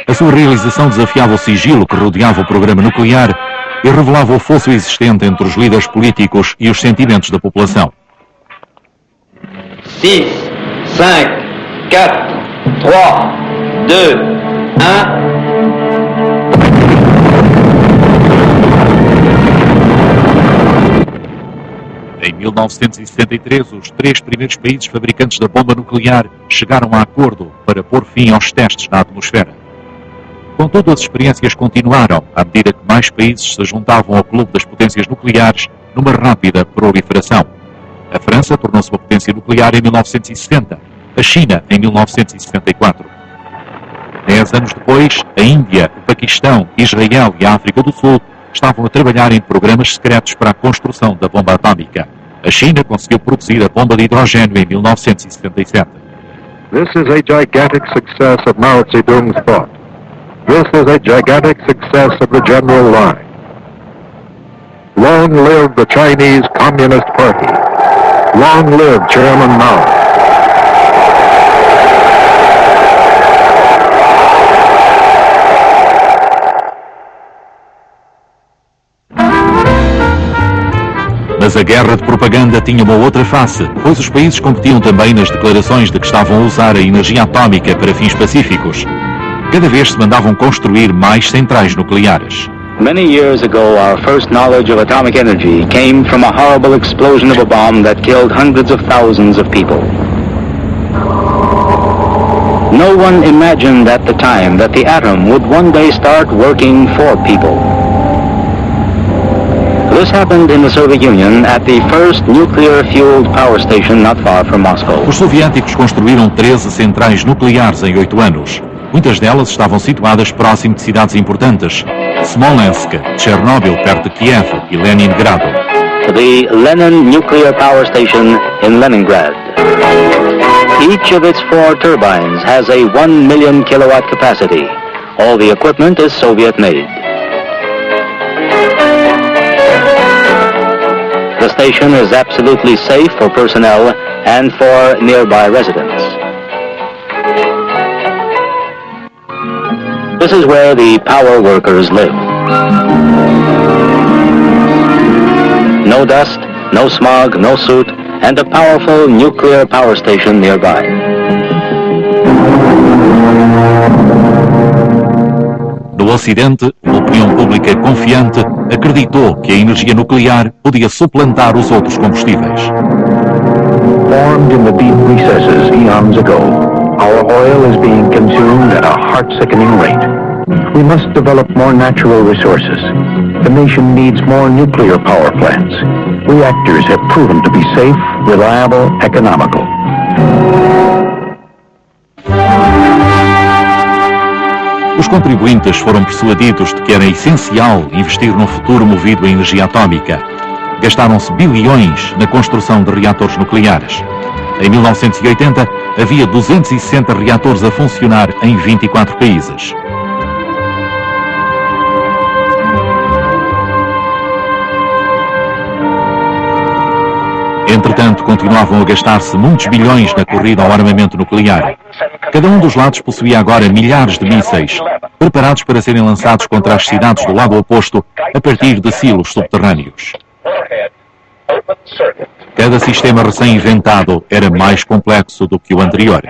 A sua realização desafiava o sigilo que rodeava o programa nuclear e revelava o fosso existente entre os líderes políticos e os sentimentos da população. 6, 5, 4, 3, 2, 1. Em 1973, os 3 primeiros países fabricantes da bomba nuclear chegaram a acordo para pôr fim aos testes na atmosfera. Contudo, as experiências continuaram à medida que mais países se juntavam ao clube das potências nucleares numa rápida proliferação. A França tornou-se uma potência nuclear em 1960, a China em 1964. 10 anos depois, a Índia, o Paquistão, Israel e a África do Sul estavam a trabalhar em programas secretos para a construção da bomba atómica. A China conseguiu produzir a bomba de hidrogênio em 1977. This is a gigantic success of Mao Zedong's thought. This is a gigantic success of the General Line. Long live the Chinese Communist Party. Long live Chairman Mao. Mas a guerra de propaganda tinha uma outra face, pois os países competiam também nas declarações de que estavam a usar a energia atómica para fins pacíficos. Cada vez se mandavam construir mais centrais nucleares. Many years ago, our first knowledge of atomic energy came from a horrible explosion of a bomb that killed hundreds of thousands of people. No one imagined at the time that the atom would one day start working for people. This happened in the Soviet Union at the first nuclear-fueled power station not far from Moscow. Os soviéticos construíram 13 centrais nucleares em 8 anos. Muitas delas estavam situadas próximo de cidades importantes. Smolensk, Chernobyl, perto de Kiev, e Leningrado. The Lenin Nuclear Power Station in Leningrad. Each of its 4 turbines has a 1 million kilowatt capacity. All the equipment is Soviet-made. The station is absolutely safe for personnel and for nearby residents. This is where the power workers live. No dust, no smog, no soot, and a powerful nuclear power station nearby. No Ocidente, uma opinião pública confiante acreditou que a energia nuclear podia suplantar os outros combustíveis. Formed in the deep recesses eons ago, our oil is being consumed at a heart-sickening rate. We must develop more natural resources. The nation needs more nuclear power plants. Reactors have proven to be safe, reliable, economical. Os contribuintes foram persuadidos de que era essencial investir num futuro movido a energia atómica. Gastaram-se bilhões na construção de reatores nucleares. Em 1980, havia 260 reatores a funcionar em 24 países. Entretanto, continuavam a gastar-se muitos bilhões na corrida ao armamento nuclear. Cada um dos lados possuía agora milhares de mísseis, preparados para serem lançados contra as cidades do lado oposto a partir de silos subterrâneos. Cada sistema recém-inventado era mais complexo do que o anterior.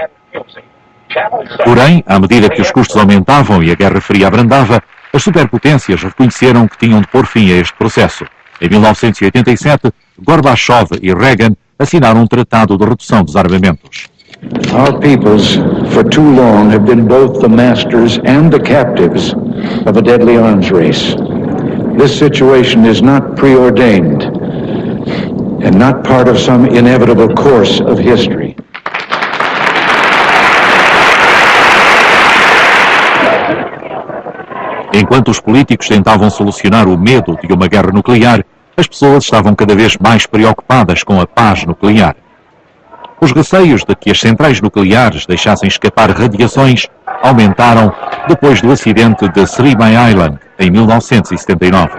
Porém, à medida que os custos aumentavam e a Guerra Fria abrandava, as superpotências reconheceram que tinham de pôr fim a este processo. Em 1987, Gorbachev e Reagan assinaram um tratado de redução dos armamentos. Our peoples, for too long, have been both the masters and the captives of a deadly arms race. This situation is not preordained and not part of some inevitable course of history. Enquanto os políticos tentavam solucionar o medo de uma guerra nuclear, as pessoas estavam cada vez mais preocupadas com a paz nuclear. Os receios de que as centrais nucleares deixassem escapar radiações aumentaram depois do acidente de Three Mile Island, em 1979.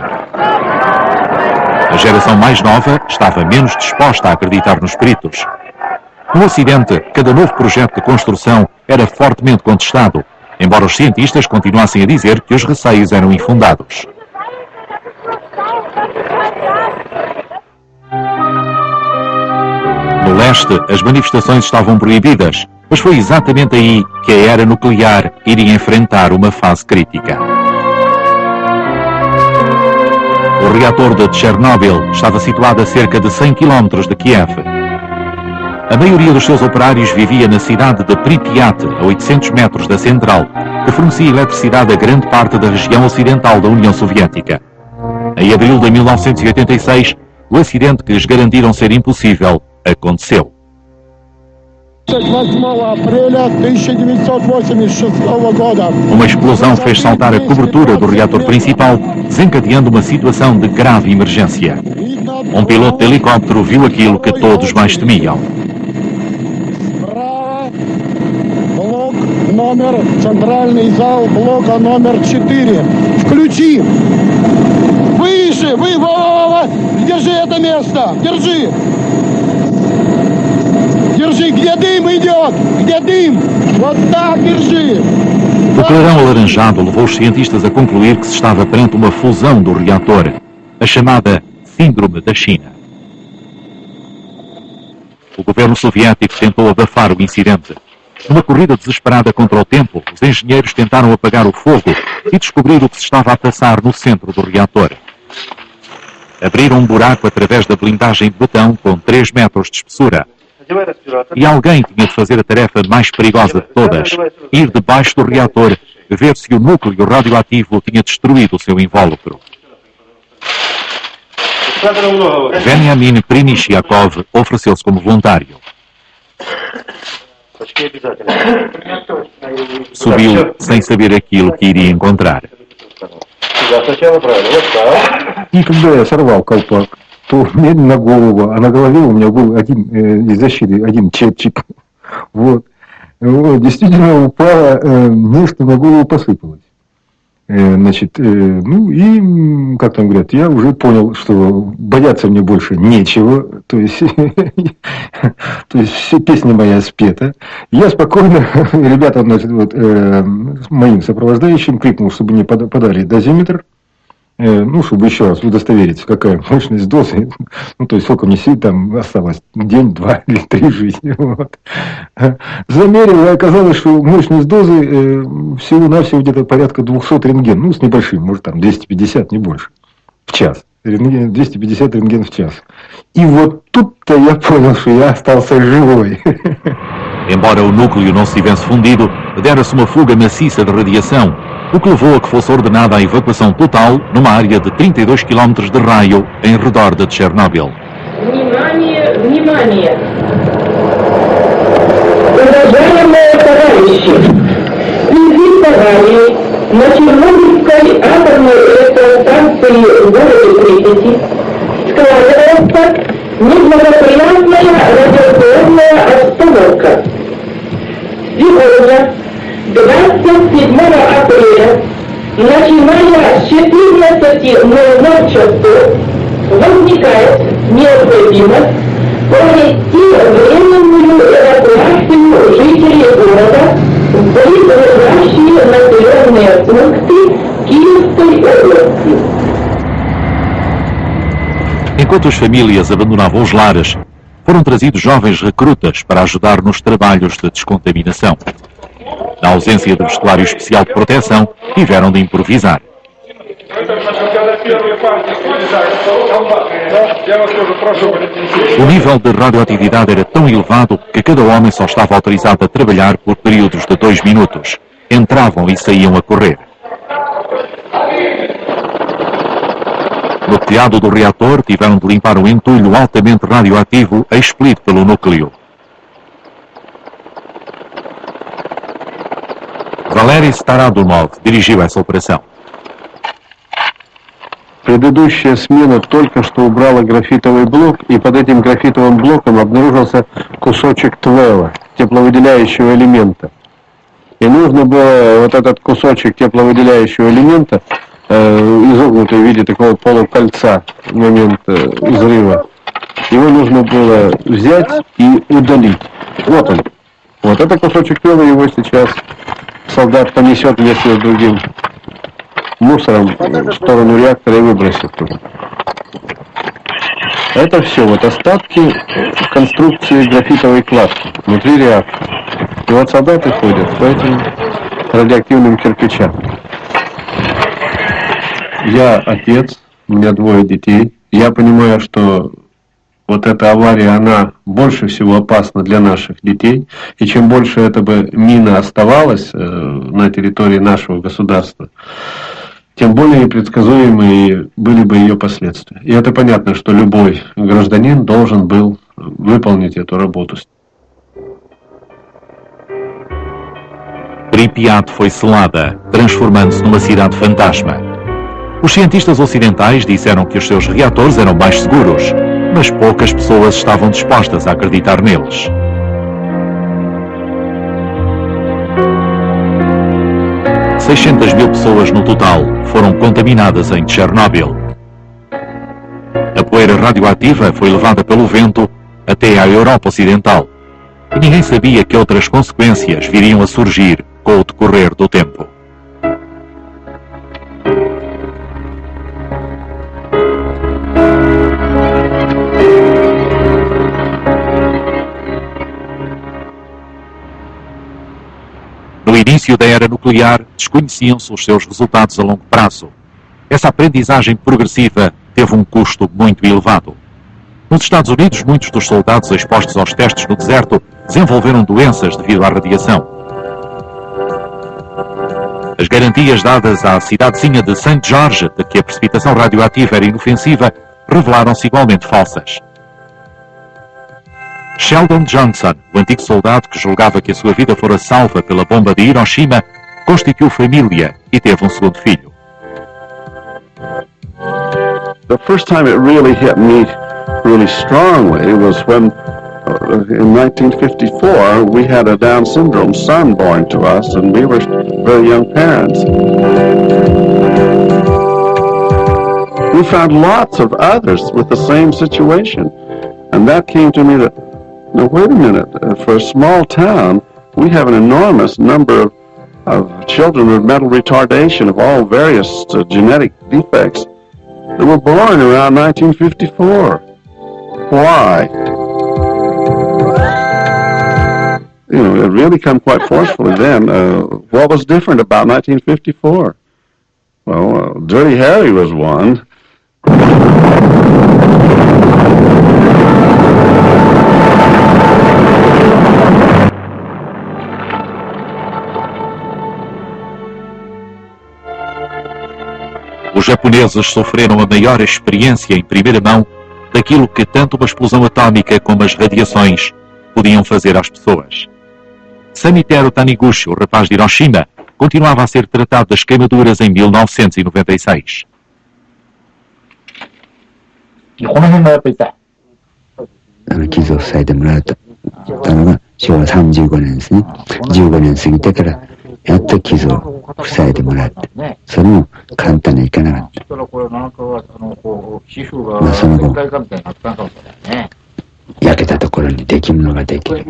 A geração mais nova estava menos disposta a acreditar nos peritos. No Ocidente, cada novo projeto de construção era fortemente contestado, embora os cientistas continuassem a dizer que os receios eram infundados. No leste, as manifestações estavam proibidas, mas foi exatamente aí que a era nuclear iria enfrentar uma fase crítica. O reator de Chernobyl estava situado a cerca de 100 km de Kiev. A maioria dos seus operários vivia na cidade de Pripyat, a 800 metros da central, que fornecia eletricidade a grande parte da região ocidental da União Soviética. Em abril de 1986, o acidente que lhes garantiram ser impossível aconteceu. Uma explosão fez saltar a cobertura do reator principal, desencadeando uma situação de grave emergência. Um piloto de helicóptero viu aquilo que todos mais temiam. Номер, центральный зал блока номер 4. Включи! Выше! Держи это место! Держи! Держи! Где дым идет? Где дым? Вот так, держи! O clarão alaranjado levou os cientistas a concluir que se estava perante uma fusão do reator, a chamada Síndrome da China. O governo soviético tentou abafar o incidente. Numa corrida desesperada contra o tempo, os engenheiros tentaram apagar o fogo e descobrir o que se estava a passar no centro do reator. Abriram um buraco através da blindagem de betão com 3 metros de espessura. E alguém tinha de fazer a tarefa mais perigosa de todas, ir debaixo do reator, ver se o núcleo radioativo tinha destruído o seu invólucro. Veniamin Prinishiakov ofereceu-se como voluntário. Subiu sem saber aquilo que iria encontrar. И когда я сорвал колпак, то медленно голову, а на голове у меня был один из защиты, один чепчик. Вот. Действительно упало нечто, на голову посыпалось. Значит, ну и, как там говорят, я уже понял, что бояться мне больше нечего, то есть все песня моя спета. Я спокойно, ребятам, значит, вот, моим сопровождающим крикнул, чтобы мне подали дозиметр, ну, чтобы еще раз удостовериться, какая мощность дозы, ну, то есть сколько мне сил там осталось, день, 2 или 3 жизни. Вот. Замерил, и оказалось, что мощность дозы всего-навсего где-то порядка 200 рентген, ну, с небольшим, может, там 250, не больше, в час. 250 rentgen в час. И вот тут-то я понял, что я остался живой. Embora o núcleo não se tivesse fundido, dera-se uma fuga maciça de radiação, o que levou a que fosse ordenada a evacuação total numa área de 32 km de raio em redor de Chernobyl. Внимание, внимание! Уважаемые товарищи, в связи с аварией на Чернобыльской атомной электростанции в городе Припяти складывается неблагоприятная радиационная обстановка. Сегодня, 27 апреля, начиная с 14:00 часов, возникает необходимость провести временную эвакуацию жителей города в близлежащие населенные пункты Киевской области. Enquanto as famílias abandonavam os lares, foram trazidos jovens recrutas para ajudar nos trabalhos de descontaminação. Na ausência de vestuário especial de proteção, tiveram de improvisar. O nível de radioatividade era tão elevado que cada homem só estava autorizado a trabalhar por períodos de 2 minutos. Entravam e saíam a correr. No telhado do reator, tiveram de limpar o entulho altamente radioativo expelido pelo núcleo. Valery Starodumov dirigiu essa operação. Предыдущая смена только что убрала графитовый блок, и под этим графитовым блоком обнаружился кусочек ТВЭЛа, тепловыделяющего элемента. И нужно было вот этот кусочек тепловыделяющего элемента, изогнутый в виде такого полукольца в момент взрыва, его нужно было взять и удалить. Вот он. Вот это кусочек ТВЭЛа, его сейчас солдат понесет вместе с другим мусором в сторону реактора и выбросит туда. Это все вот остатки конструкции графитовой кладки внутри реактора. И вот солдаты ходят по этим радиоактивным кирпичам. Я отец, у меня 2 детей. Я понимаю, что вот эта авария, она больше всего опасна для наших детей. И чем больше эта бы мина оставалась на территории нашего государства, тем более предсказуемые были бы ее последствия. И это понятно, что любой гражданин должен был выполнить эту работу. Pripyat foi selada, transformando-se numa cidade fantasma. Os cientistas ocidentais disseram que os seus reatores eram mais seguros, mas poucas pessoas estavam dispostas a acreditar neles. – 600.000 pessoas no total foram contaminadas em Chernobyl. A poeira radioativa foi levada pelo vento até à Europa Ocidental. E ninguém sabia que outras consequências viriam a surgir com o decorrer do tempo. início da era nuclear, desconheciam-se os seus resultados a longo prazo. Essa aprendizagem progressiva teve um custo muito elevado. Nos Estados Unidos, muitos dos soldados expostos aos testes no deserto desenvolveram doenças devido à radiação. As garantias dadas à cidadezinha de St. George de que a precipitação radioativa era inofensiva revelaram-se igualmente falsas. Sheldon Johnson, o antigo soldado que julgava que a sua vida fora salva pela bomba de Hiroshima, constituiu família e teve um segundo filho. The first time it really hit me really strongly was when in 1954 we had a Down syndrome son born to us and we were very young parents. We found lots of others with the same situation, and that came to me that, now wait a minute, for a small town we have an enormous number of children with mental retardation of all various genetic defects that were born around 1954. Why? You know, it really come quite forcefully then. What was different about 1954? Well, Dirty Harry was one. Os japoneses sofreram a maior experiência em primeira mão daquilo que tanto uma explosão atómica como as radiações podiam fazer às pessoas. Samitero Taniguchi, o rapaz de Hiroshima, continuava a ser tratado das queimaduras em 1996. 傷を塞いでもらうとたのが昭和35年ですね。15年過ぎてからやっと傷を塞いでもらって、それも簡単にいかなかった。まあその後焼けたところに出来物ができる。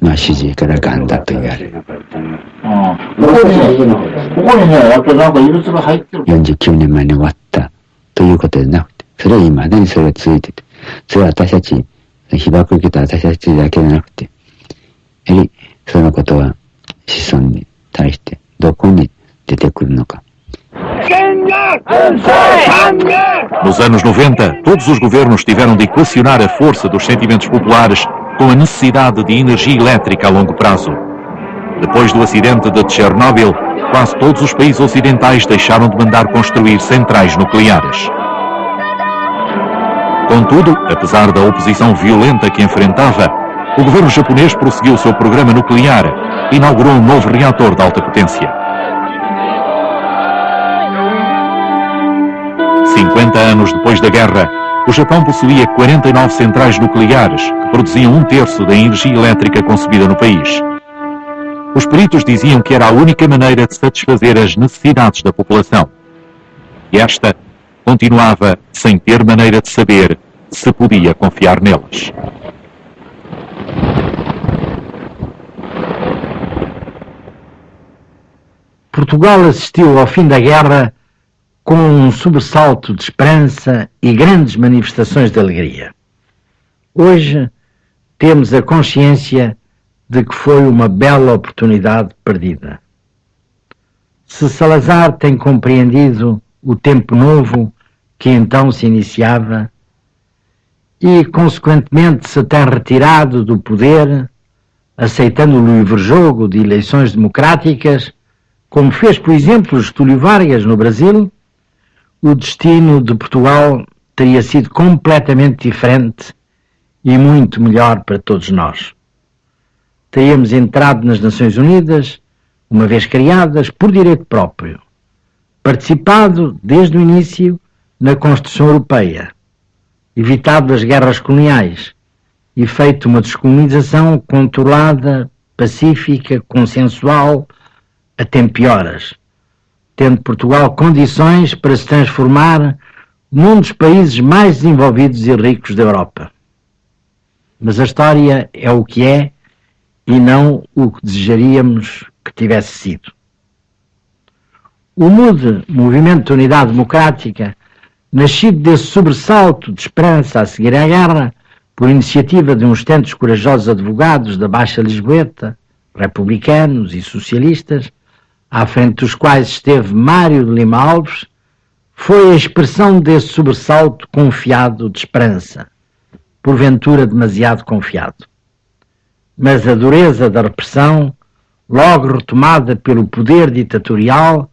まあ主治医から癌だと言われる。49年前に終わったということでなくて、それは今だにそれが続いてて、それは私たち被爆を受けた私たちだけじゃなくて、やはりそのことは子孫に対してどこに出てくるのか。Nos anos 90, todos os governos tiveram de equacionar a força dos sentimentos populares com a necessidade de energia elétrica a longo prazo. Depois do acidente de Chernobyl, quase todos os países ocidentais deixaram de mandar construir centrais nucleares. Contudo, apesar da oposição violenta que enfrentava, o governo japonês prosseguiu o seu programa nuclear e inaugurou um novo reator de alta potência. 50 anos depois da guerra, o Japão possuía 49 centrais nucleares que produziam 1/3 da energia elétrica concebida no país. Os peritos diziam que era a única maneira de satisfazer as necessidades da população. E esta continuava sem ter maneira de saber se podia confiar neles. Portugal assistiu ao fim da guerra com um sobressalto de esperança e grandes manifestações de alegria. Hoje temos a consciência de que foi uma bela oportunidade perdida. Se Salazar tem compreendido o tempo novo que então se iniciava e, consequentemente, se tem retirado do poder, aceitando o livre jogo de eleições democráticas, como fez, por exemplo, Getúlio Vargas no Brasil, o destino de Portugal teria sido completamente diferente e muito melhor para todos nós. Teríamos entrado nas Nações Unidas, uma vez criadas, por direito próprio, participado desde o início na construção europeia, evitado as guerras coloniais e feito uma descolonização controlada, pacífica, consensual, a tempo e horas, tendo Portugal condições para se transformar num dos países mais desenvolvidos e ricos da Europa. Mas a história é o que é e não o que desejaríamos que tivesse sido. O MUDE, Movimento de Unidade Democrática, nascido desse sobressalto de esperança a seguir à guerra, por iniciativa de uns tantos corajosos advogados da Baixa Lisboeta, republicanos e socialistas, à frente dos quais esteve Mário de Lima Alves, foi a expressão desse sobressalto confiado de esperança, porventura demasiado confiado. Mas a dureza da repressão, logo retomada pelo poder ditatorial,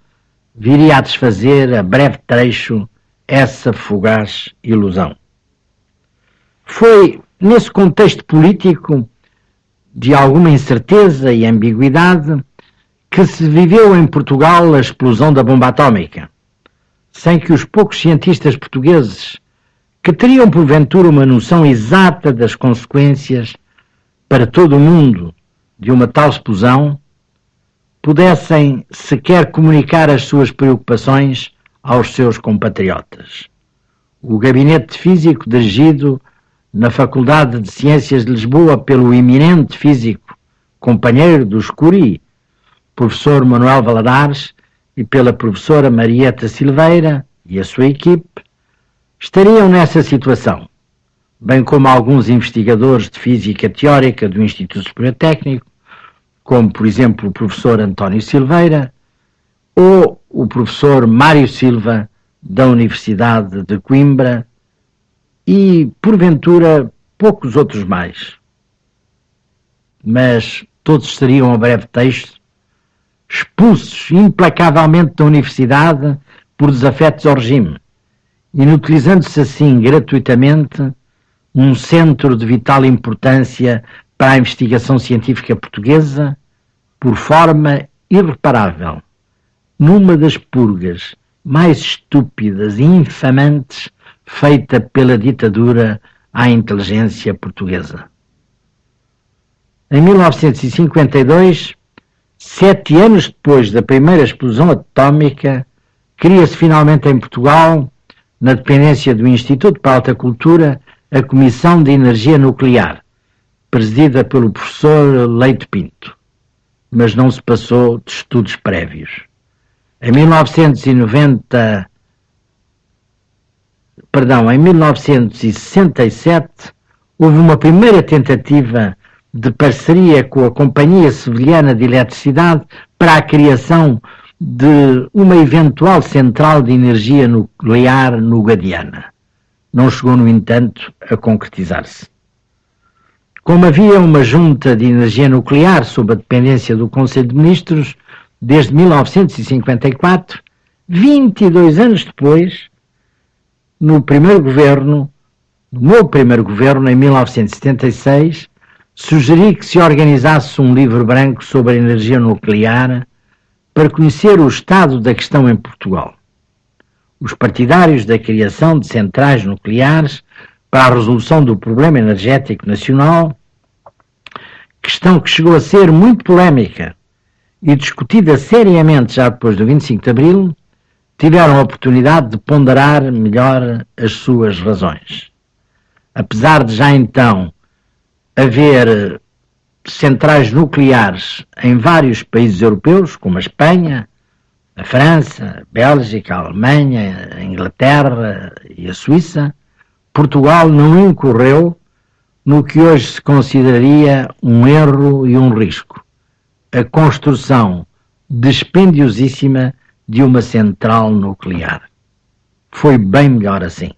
viria a desfazer a breve trecho essa fugaz ilusão. Foi nesse contexto político de alguma incerteza e ambiguidade que se viveu em Portugal a explosão da bomba atómica, sem que os poucos cientistas portugueses, que teriam porventura uma noção exata das consequências para todo o mundo de uma tal explosão, pudessem sequer comunicar as suas preocupações aos seus compatriotas. O gabinete físico dirigido na Faculdade de Ciências de Lisboa pelo eminente físico companheiro dos Curie, professor Manuel Valadares, e pela professora Marieta Silveira e a sua equipe, estariam nessa situação, bem como alguns investigadores de física teórica do Instituto Superior Técnico, como, por exemplo, o professor António Silveira ou o professor Mário Silva, da Universidade de Coimbra, e, porventura, poucos outros mais. Mas todos estariam a breve texto, expulsos implacavelmente da universidade por desafetos ao regime, inutilizando-se assim gratuitamente um centro de vital importância para a investigação científica portuguesa, por forma irreparável, numa das purgas mais estúpidas e infamantes feita pela ditadura à inteligência portuguesa. Em 1952, 7 anos depois da primeira explosão atómica, cria-se finalmente em Portugal, na dependência do Instituto para a Alta Cultura, a Comissão de Energia Nuclear, presidida pelo professor Leite Pinto, mas não se passou de estudos prévios. Em 1967, houve uma primeira tentativa de parceria com a Companhia Sevilhana de Eletricidade para a criação de uma eventual central de energia nuclear no Guadiana. Não chegou, no entanto, a concretizar-se. Como havia uma junta de energia nuclear sob a dependência do Conselho de Ministros desde 1954, 22 anos depois, no meu primeiro governo, em 1976, sugeri que se organizasse um livro branco sobre a energia nuclear para conhecer o estado da questão em Portugal. Os partidários da criação de centrais nucleares para a resolução do problema energético nacional, questão que chegou a ser muito polémica e discutida seriamente já depois do 25 de Abril, tiveram a oportunidade de ponderar melhor as suas razões. Apesar de já então haver centrais nucleares em vários países europeus, como a Espanha, a França, a Bélgica, a Alemanha, a Inglaterra e a Suíça, Portugal não incorreu no que hoje se consideraria um erro e um risco: a construção dispendiosíssima de uma central nuclear. Foi bem melhor assim.